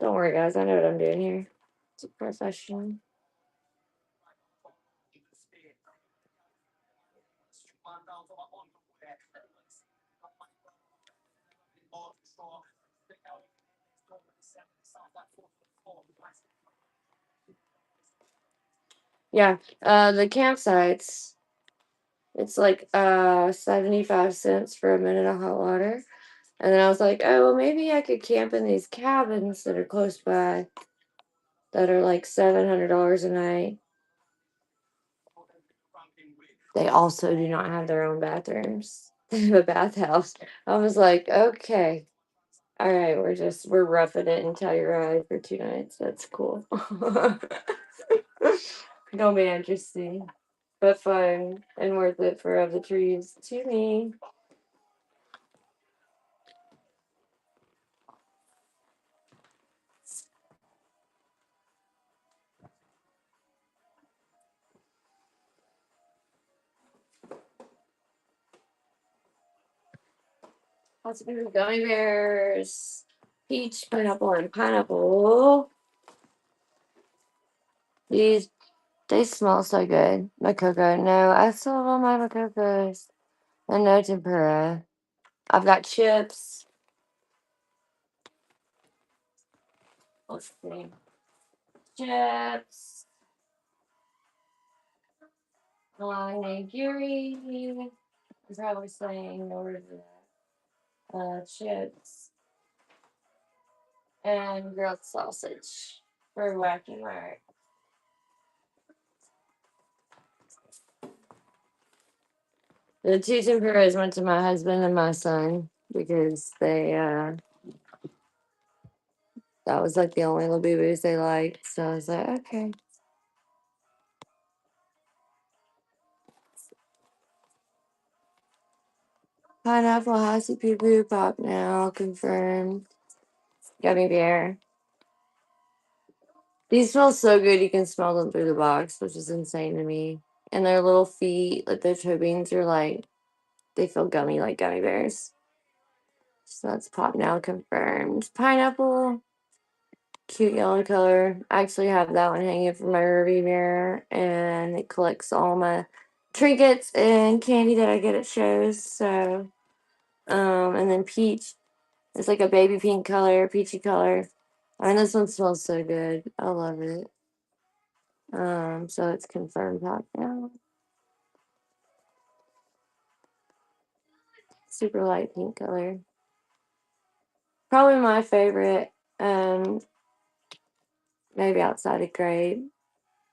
Don't worry, guys. I know what I'm doing here. It's a professional. Yeah. The campsites. It's like 75 cents for a minute of hot water. And then I was like, oh well maybe I could camp in these cabins that are close by. that are like $700 a night. They also do not have their own bathrooms. They have a bathhouse. I was like, okay, all right, we're roughing it in Telluride for 2 nights. That's cool. Gonna be interesting, but fun and worth it for Of the Trees to me. Lots of different gummy bears, peach, pineapple, and pineapple. These they smell so good. Makoko. No, I still don't my Makokos. And no tempura. I've got chips. Let's see. Chips. Nigiri. I'm probably saying over chips and grilled sausage for Wacky Mark. The two tempuras went to my husband and my son because that was like the only Labubu's they liked. So I was like, okay. Pineapple Hassy Poo Poo Pop now confirmed. Gummy bear. These smell so good you can smell them through the box, which is insane to me. And their little feet, like their toe beans are like they feel gummy like gummy bears. So that's pop now confirmed. Pineapple. Cute yellow color. I actually have that one hanging from my rearview mirror, and it collects all my trinkets and candy that I get at shows. So, and then peach. It's like a baby pink color, peachy color. I mean, this one smells so good. I love it. So it's confirmed hot now. Super light pink color. Probably my favorite. Maybe outside of grape,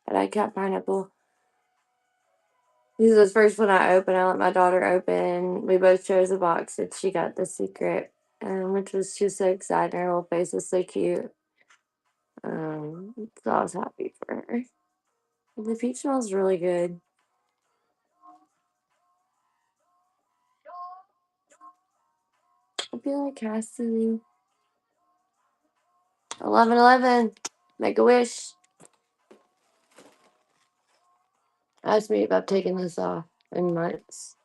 but I kept pineapple. This is the first one I opened. I let my daughter open. We both chose a box, and she got the secret, which was she was so excited. Her little face was so cute. So I was happy for her. The peach smells really good. I feel like Cassie. 11:11. Make a wish. Ask me if I've taken this off in months.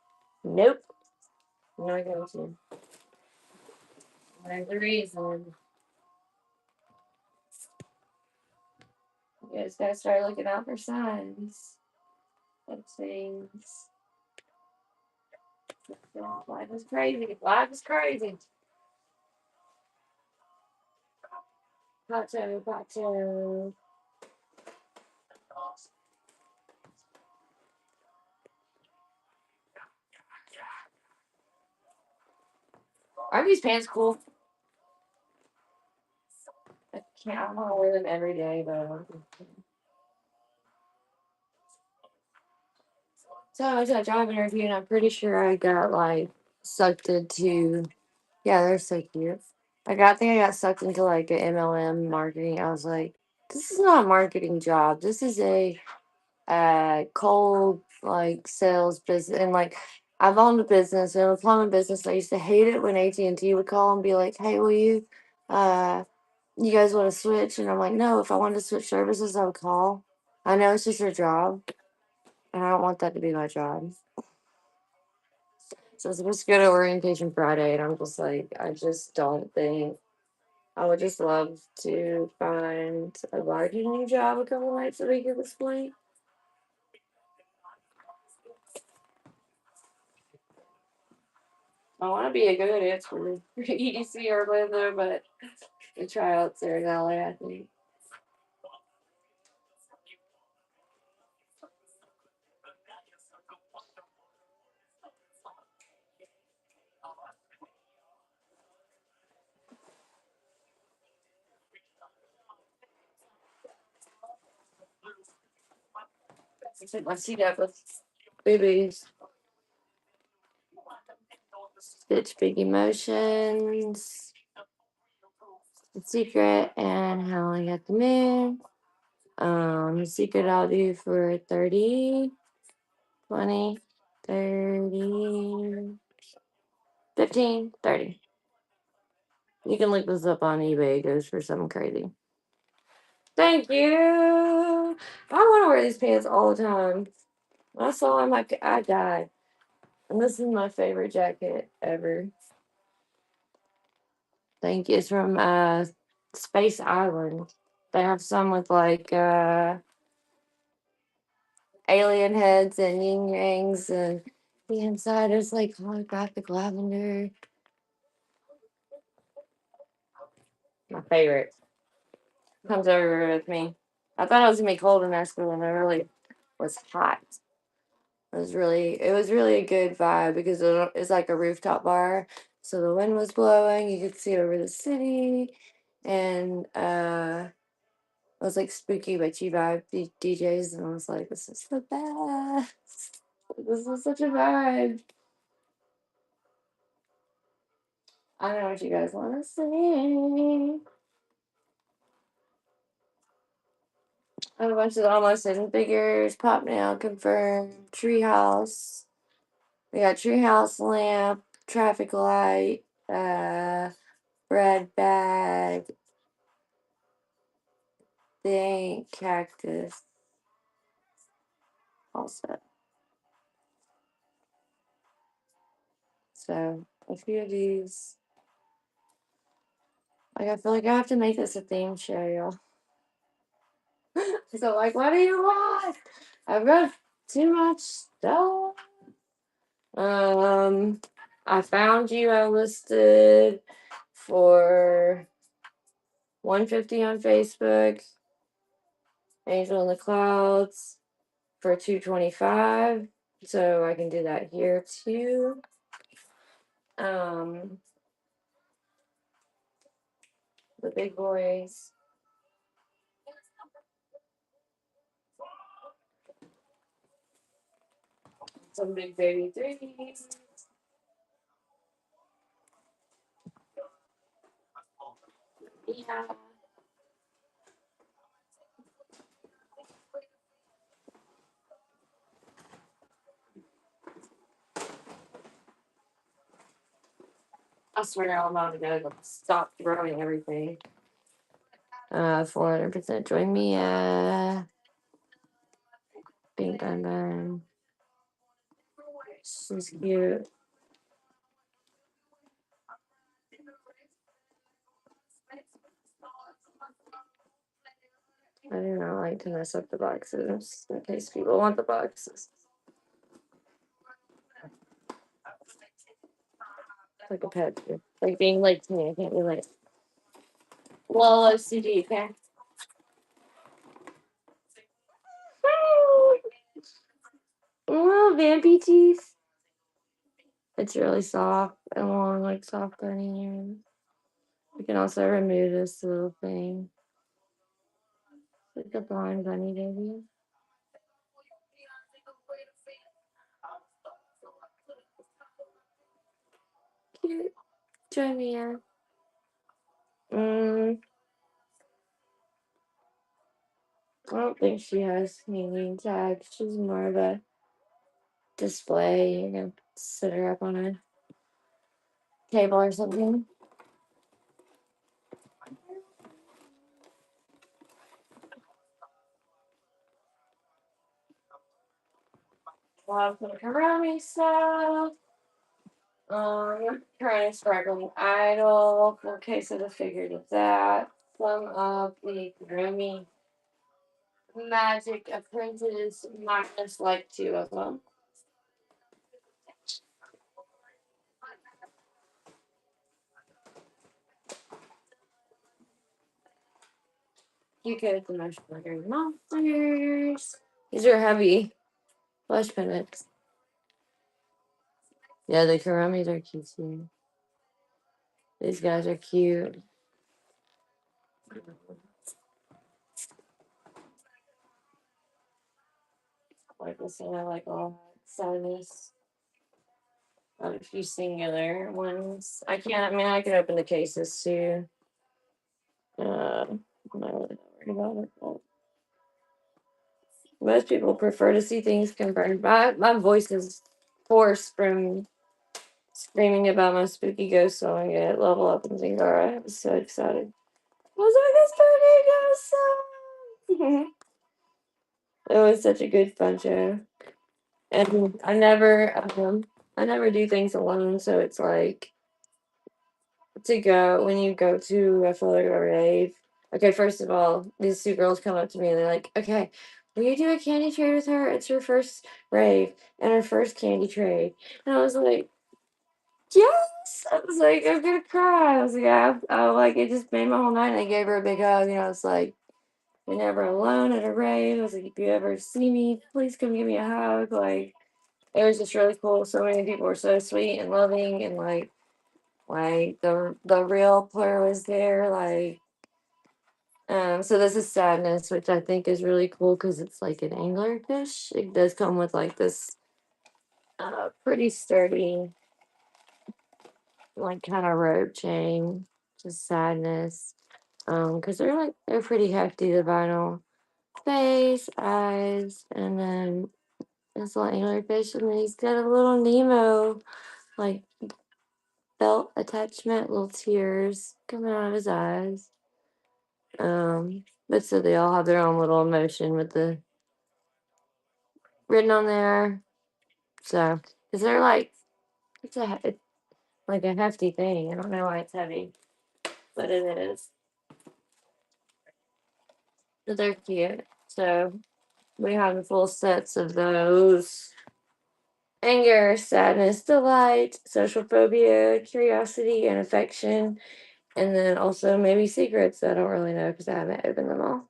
Nope. I'm not going to. There's a reason. You guys gotta start looking out for signs of things. Life is crazy. Life is crazy. Pacho, Pacho. Aren't these pants cool? I can't. I want to wear them every day, but so I was at a job interview, and I'm pretty sure I got like sucked into. Yeah, they're so cute. I think I got sucked into like an MLM marketing. I was like, this is not a marketing job. This is a cold like sales business, and like I've owned a business and a plumbing business. I used to hate it when AT&T would call and be like, "Hey, will you guys want to switch?" And I'm like, "No, if I wanted to switch services, I would call. I know it's just your job, and I don't want that to be my job." So I was supposed to go to orientation Friday, and I'm just like, I just don't think I would just love to find a marketing job a couple nights a week at this point. I want to be a good it's for EDC or Orlando, but the tryouts are in LA, I think. Took my seat up with boobies. Stitch Big Emotions. The Secret and Howling at the Moon. The Secret I'll do for 30, 20, 30, 15, 30. You can look this up on eBay. It goes for something crazy. Thank you. I want to wear these pants all the time. When I saw them, I died. And this is my favorite jacket ever. Thank you. It's from Space Island. They have some with like alien heads and yin yangs, and the inside is like holographic lavender. My favorite. Comes over with me. I thought it was gonna be cold in our school, and it really was hot. It was really a good vibe because it's like a rooftop bar, so the wind was blowing. You could see over the city, and it was like spooky witchy vibe DJs, and I was like, this is the best. This is such a vibe. I don't know what you guys want to see. I have a bunch of almost hidden figures. Pop now confirmed. Treehouse. We got treehouse lamp, traffic light, bread bag, thing, cactus. Also, so a few of these. Like I feel like I have to make this a theme show, y'all. So like, what do you want? I've got too much stuff. I found you. I listed for 150 on Facebook. Angel in the Clouds for 225. So I can do that here too. The big boys. Some big baby threes. Yeah. I swear I'm not gonna stop throwing everything. 400% join me. Bing bang bang. She's cute. I do not like to mess up the boxes in case people want the boxes. Like a pet. Like being late to me. I can't be late. Well, OCD, okay? Oh, vampy teeth. It's really soft and long, like soft burning ears. We can also remove this little thing. Like a blind bunny baby. Cute. Join me in. I don't think she has hanging tags. She's more of a display. You're gonna sit her up on a table or something. Love some Karami stuff. Current Sparkling Idol. Full case of the figured of that. Some of the Karami Magic Apprentice minus like 2 of them. You get the Magic Flickering Monsters. These are heavy flesh pendants. Yeah, the Karamis are cute too. These guys are cute. Like I said, I like all sadness. A few singular ones. I can't. I mean, I can open the cases too. I'm not really worried about it. But most people prefer to see things confirmed. My voice is hoarse from screaming about my spooky ghost song at Level Up and Zingara. I was so excited. I was like, this spooky ghost song. It was such a good fun show. And I never do things alone, so it's like to go when you go to I feel like a rave. Okay, first of all, these two girls come up to me and they're like, "Okay, will you do a candy trade with her? It's her first rave and her first candy trade." And I was like, "Yes!" I was like, "I'm gonna cry." I was like, I like it just made my whole night. And I gave her a big hug. You know, it's like you're never alone at a rave. I was like, if you ever see me, please come give me a hug. Like it was just really cool. So many people were so sweet and loving and like the real player was there, like so this is sadness, which I think is really cool because it's like an anglerfish. It does come with like this pretty sturdy, like kind of rope chain. Just sadness. Because they're pretty hefty, the vinyl. Face, eyes, and then this little anglerfish, and then he's got a little Nemo like belt attachment, little tears coming out of his eyes. But so they all have their own little emotion with the written on there. So, because they're like, it's like a hefty thing. I don't know why it's heavy, but it is. But they're cute. So we have full sets of those. Anger, sadness, delight, social phobia, curiosity, and affection. And then also maybe secrets. I don't really know because I haven't opened them all.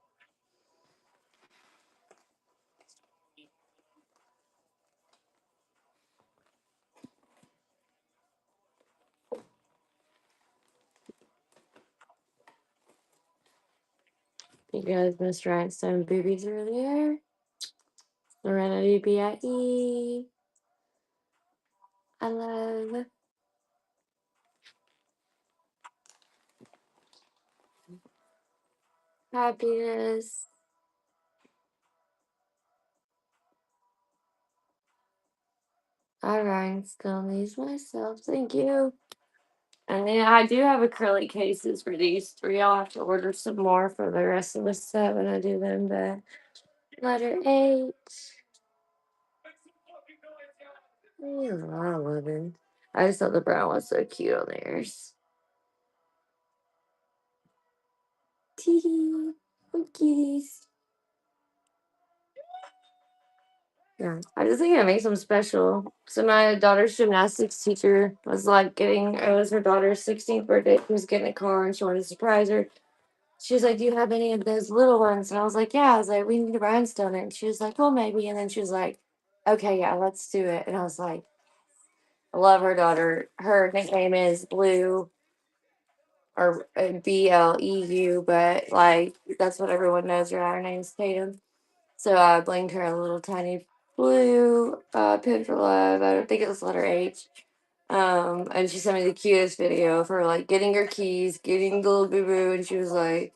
You guys missed Rhinestone Boobies earlier. Serenity BIE. I love happiness. I rhinestones myself. Thank you. And then I do have acrylic cases for these three. I'll have to order some more for the rest of the set when I do them. The letter H. Yeah, I love it. I just thought the brown was so cute on theirs. Tee cookies. Yeah, I just think it makes them special. So my daughter's gymnastics teacher was like it was her daughter's 16th birthday. She was getting a car and she wanted to surprise her. She was like, "Do you have any of those little ones?" And I was like, "Yeah." I was like, "We need a rhinestone." And she was like, "Well, maybe." And then she was like, "Okay, yeah, let's do it." And I was like, I love her daughter. Her nickname is Blue or BLEU, but like that's what everyone knows her. Her name's Tatum. So I blamed her a little tiny blue pin for love. I don't think it was letter H. And she sent me the cutest video of her like getting her keys, getting the little boo boo, and she was like,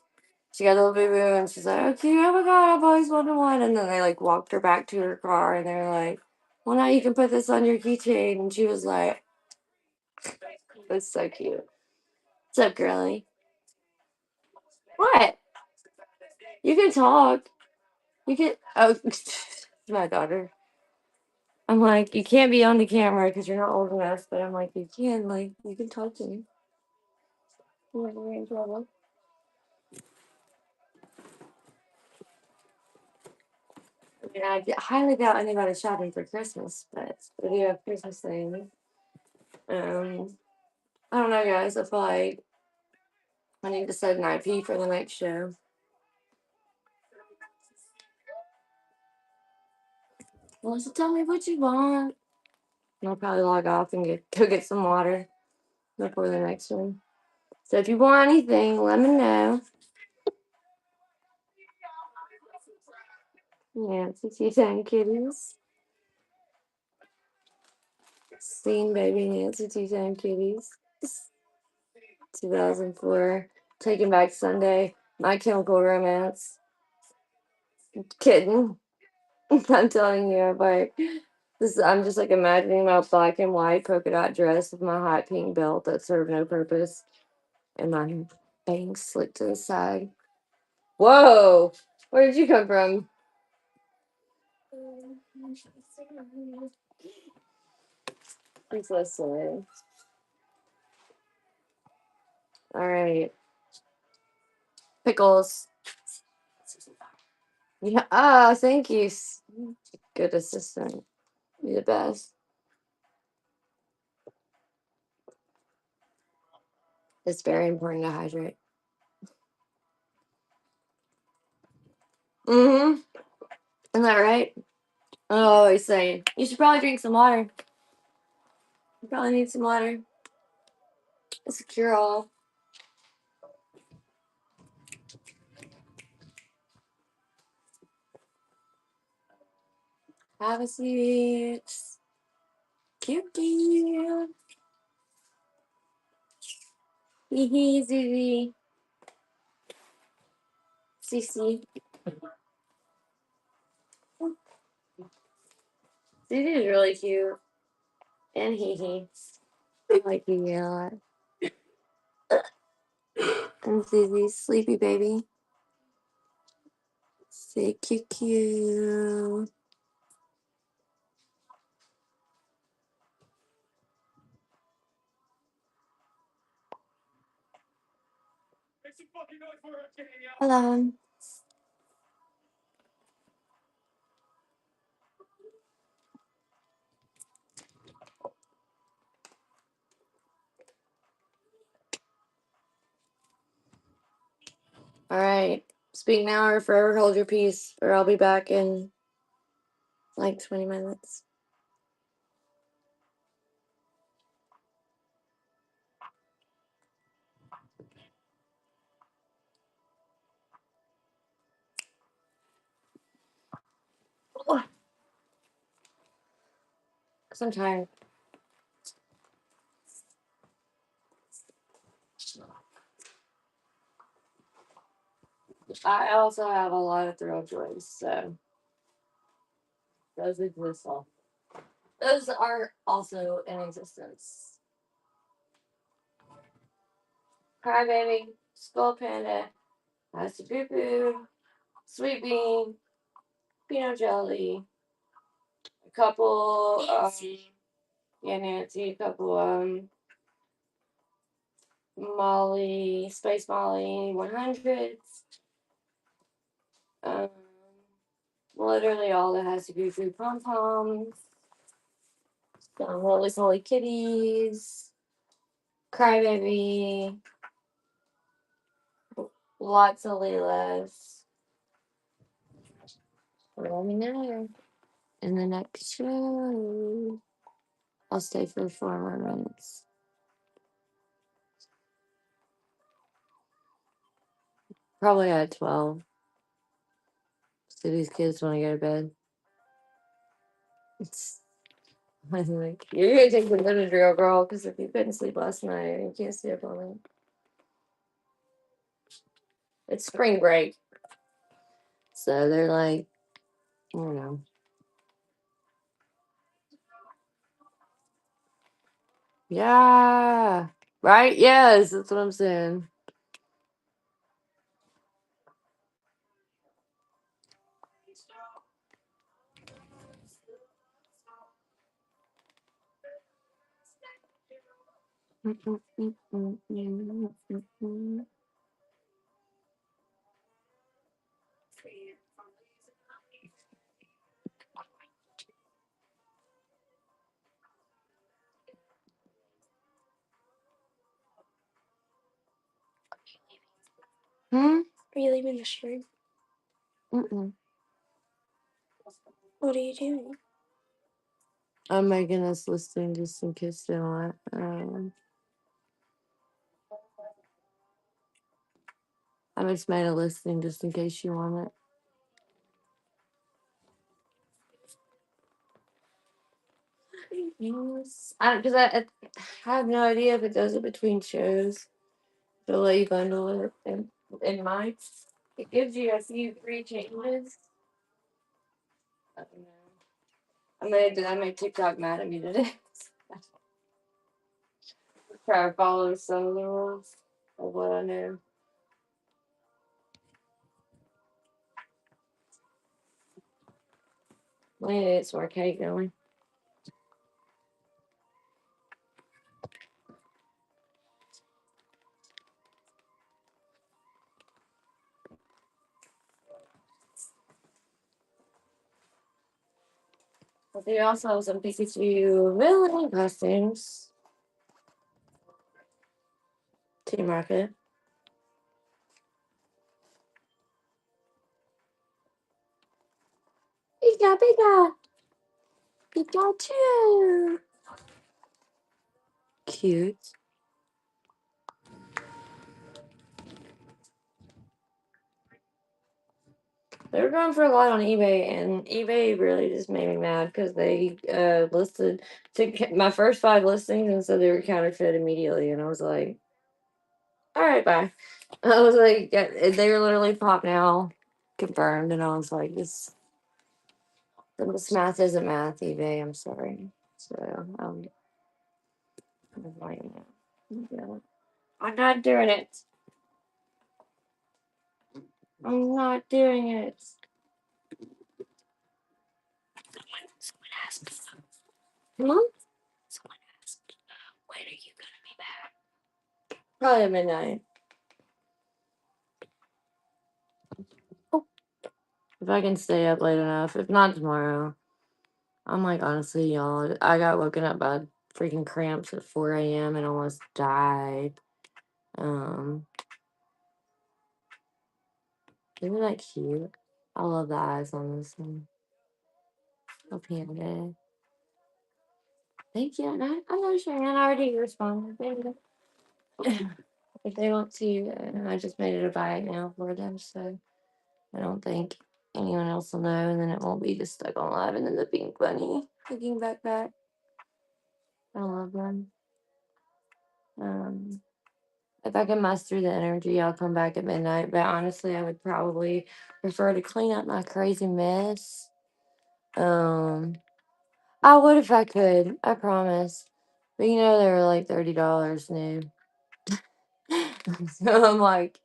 she got a little boo boo, and she's like, "Oh, cute! Oh my god, I've always wanted one." And then they like walked her back to her car, and they're like, "Well, now you can put this on your keychain." And she was like, "It's so cute." What's up, girly? What? You can talk. You can. Oh, my daughter. I'm like, you can't be on the camera because you're not old enough. But I'm like, you can. Like, you can talk to me. You're never in trouble. I mean, highly doubt anybody's shopping for Christmas, but we do have Christmas things. Um, I don't know, guys. I feel like I need to set an IP for the next show. Well, so tell me what you want. And I'll probably log off and go get some water before the next one. So if you want anything, let me know. Nancy Tea Time Kitties. Seen Baby Nancy Tea Time Kitties. 2004. Taking Back Sunday. My Chemical Romance. Kitten. I'm telling you, like this. I'm just like imagining my black and white polka dot dress with my hot pink belt that served no purpose, and my bangs slicked to the side. Whoa! Where did you come from? Please listen. All right, pickles. Yeah. Ah, thank you. Good assistant. You're the best. It's very important to hydrate. Mm-hmm. Isn't that right? I'm always saying you should probably drink some water. You probably need some water. It's a cure all. Have a seat. Cutie. Hee hee, Zizi. Cece. Zizi is really cute. And hee hee. I like hee hee a lot. And Zizi's sleepy baby. Say cute cute. Hello. All right. Speak now or forever hold your peace, or I'll be back in like 20 minutes. Because I'm tired. I also have a lot of throat joys, so those exist all. Those are also in existence. Crybaby, Skull Panda, Master Poo Poo, Sweet Bean, Peanut Jelly, a couple, yeah, Nancy, a couple, Molly, Space Molly 100s, um, literally all that has to go through pom poms, some Holy Kitties, Crybaby, lots of Leela's. Let me know in the next show. I'll stay for 4 more minutes. Probably at 12. So these kids want to go to bed. I'm like, you're gonna take the Benadryl, girl, because if you couldn't sleep last night, you can't stay up all night. It's spring break. So they're like, I don't know. Yeah. Right? Yes, that's what I'm saying. Hmm? Are you leaving the stream? Mm-mm. What are you doing? I'm making this listing just in case they want. I just made a listing just in case you want it. Yes. I have no idea if it does it between shows. They'll let you bundle it, and in mine, it gives you a few free changes. I don't know. I made TikTok mad at me today. Try to follow some of the rules of what I know. We need to get some more cake going. But they also have some Pikachu villain costumes. Team Rocket. Pika Pika! Pikachu! Cute. They were going for a lot on eBay, and eBay really just made me mad because they listed my first 5 listings and said they were counterfeit immediately, and I was like, "All right, bye." I was like, they were literally pop now, confirmed, and I was like, this math isn't math, eBay. I'm sorry." So I'm like, yeah, I'm not doing it. I'm not doing it. Someone asked. Mom? Someone asked, when are you gonna be back? Probably at midnight. Oh. If I can stay up late enough. If not tomorrow. I'm like, honestly, y'all, I got woken up by freaking cramps at 4 a.m. and almost died. Isn't that cute? I love the eyes on this one. A panda. Thank you. And I'm not sure. I already responded. If they want to, I just made it a bite now for them, so I don't think anyone else will know, and then it won't be just stuck on live. And then the pink bunny looking back. I love them. If I can muster the energy, I'll come back at midnight. But honestly, I would probably prefer to clean up my crazy mess. I would if I could. I promise. But they were like $30 new. So I'm like,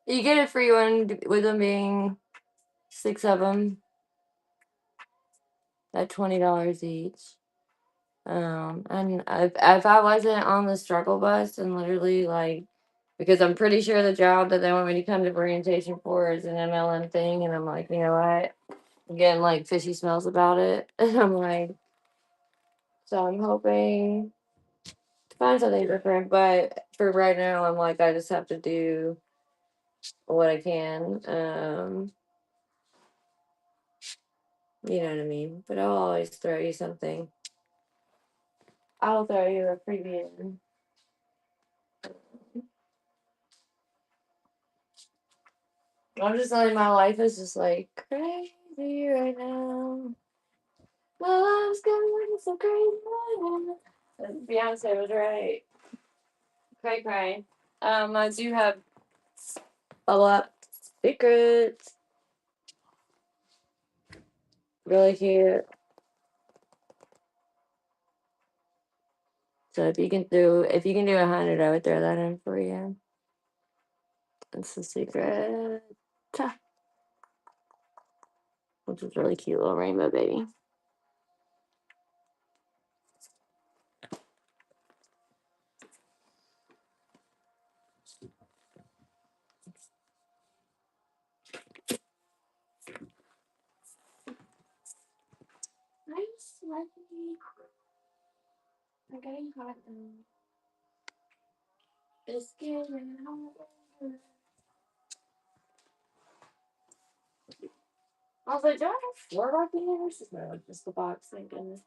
you get a free one with them being 6 of them at $20 each. And if I wasn't on the struggle bus and literally like, because I'm pretty sure the job that they want me to come to orientation for is an MLM thing, and I'm like, you know what? I'm getting like fishy smells about it. And I'm like, so I'm hoping to find something different. But for right now, I'm like, I just have to do what I can. You know what I mean? But I'll always throw you something. I'll throw you a preview. I'm just telling you, my life is just like crazy right now. My life's going so crazy right now. Beyonce was right. Cray. I do have a lot secrets. Really cute. So if you can do 100, I would throw that in for you. It's a secret. Which is really cute little rainbow baby. Nice, lovely. I'm getting hot now. It's getting hot. I was like, do I have floor rock in here? This is more like just the box, thank goodness.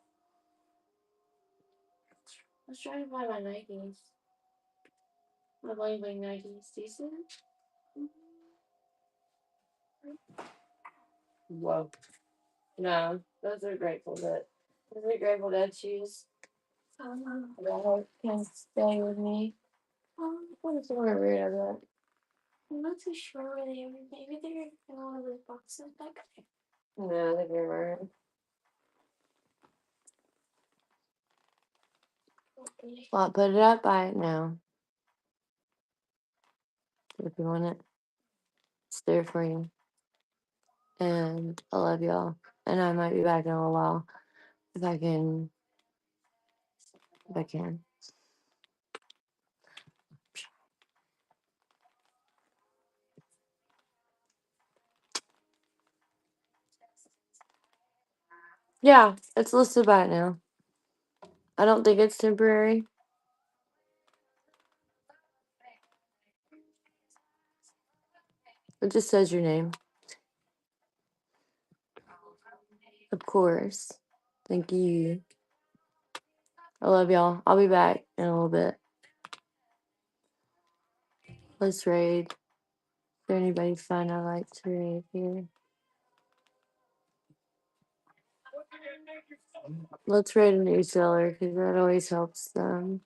Let's try to find my Nikes. My bling bling Nikes. Do you see them? Whoa. No, those are Grateful Dead. Those are Grateful Dead shoes. Y'all can stay with me. What is the word weird about? I'm not too sure where they are. Maybe they're in one of those boxes back there. No, I think we're wearing. Okay. Well, put it up by it now. If you want it, it's there for you. And I love y'all. And I might be back in a little while if I can. If I can. Yeah, it's listed by it now. I don't think it's temporary. It just says your name. Of course. Thank you. I love y'all. I'll be back in a little bit. Let's raid. Is there anybody fun I like to raid here? Let's raid a new seller because that always helps them.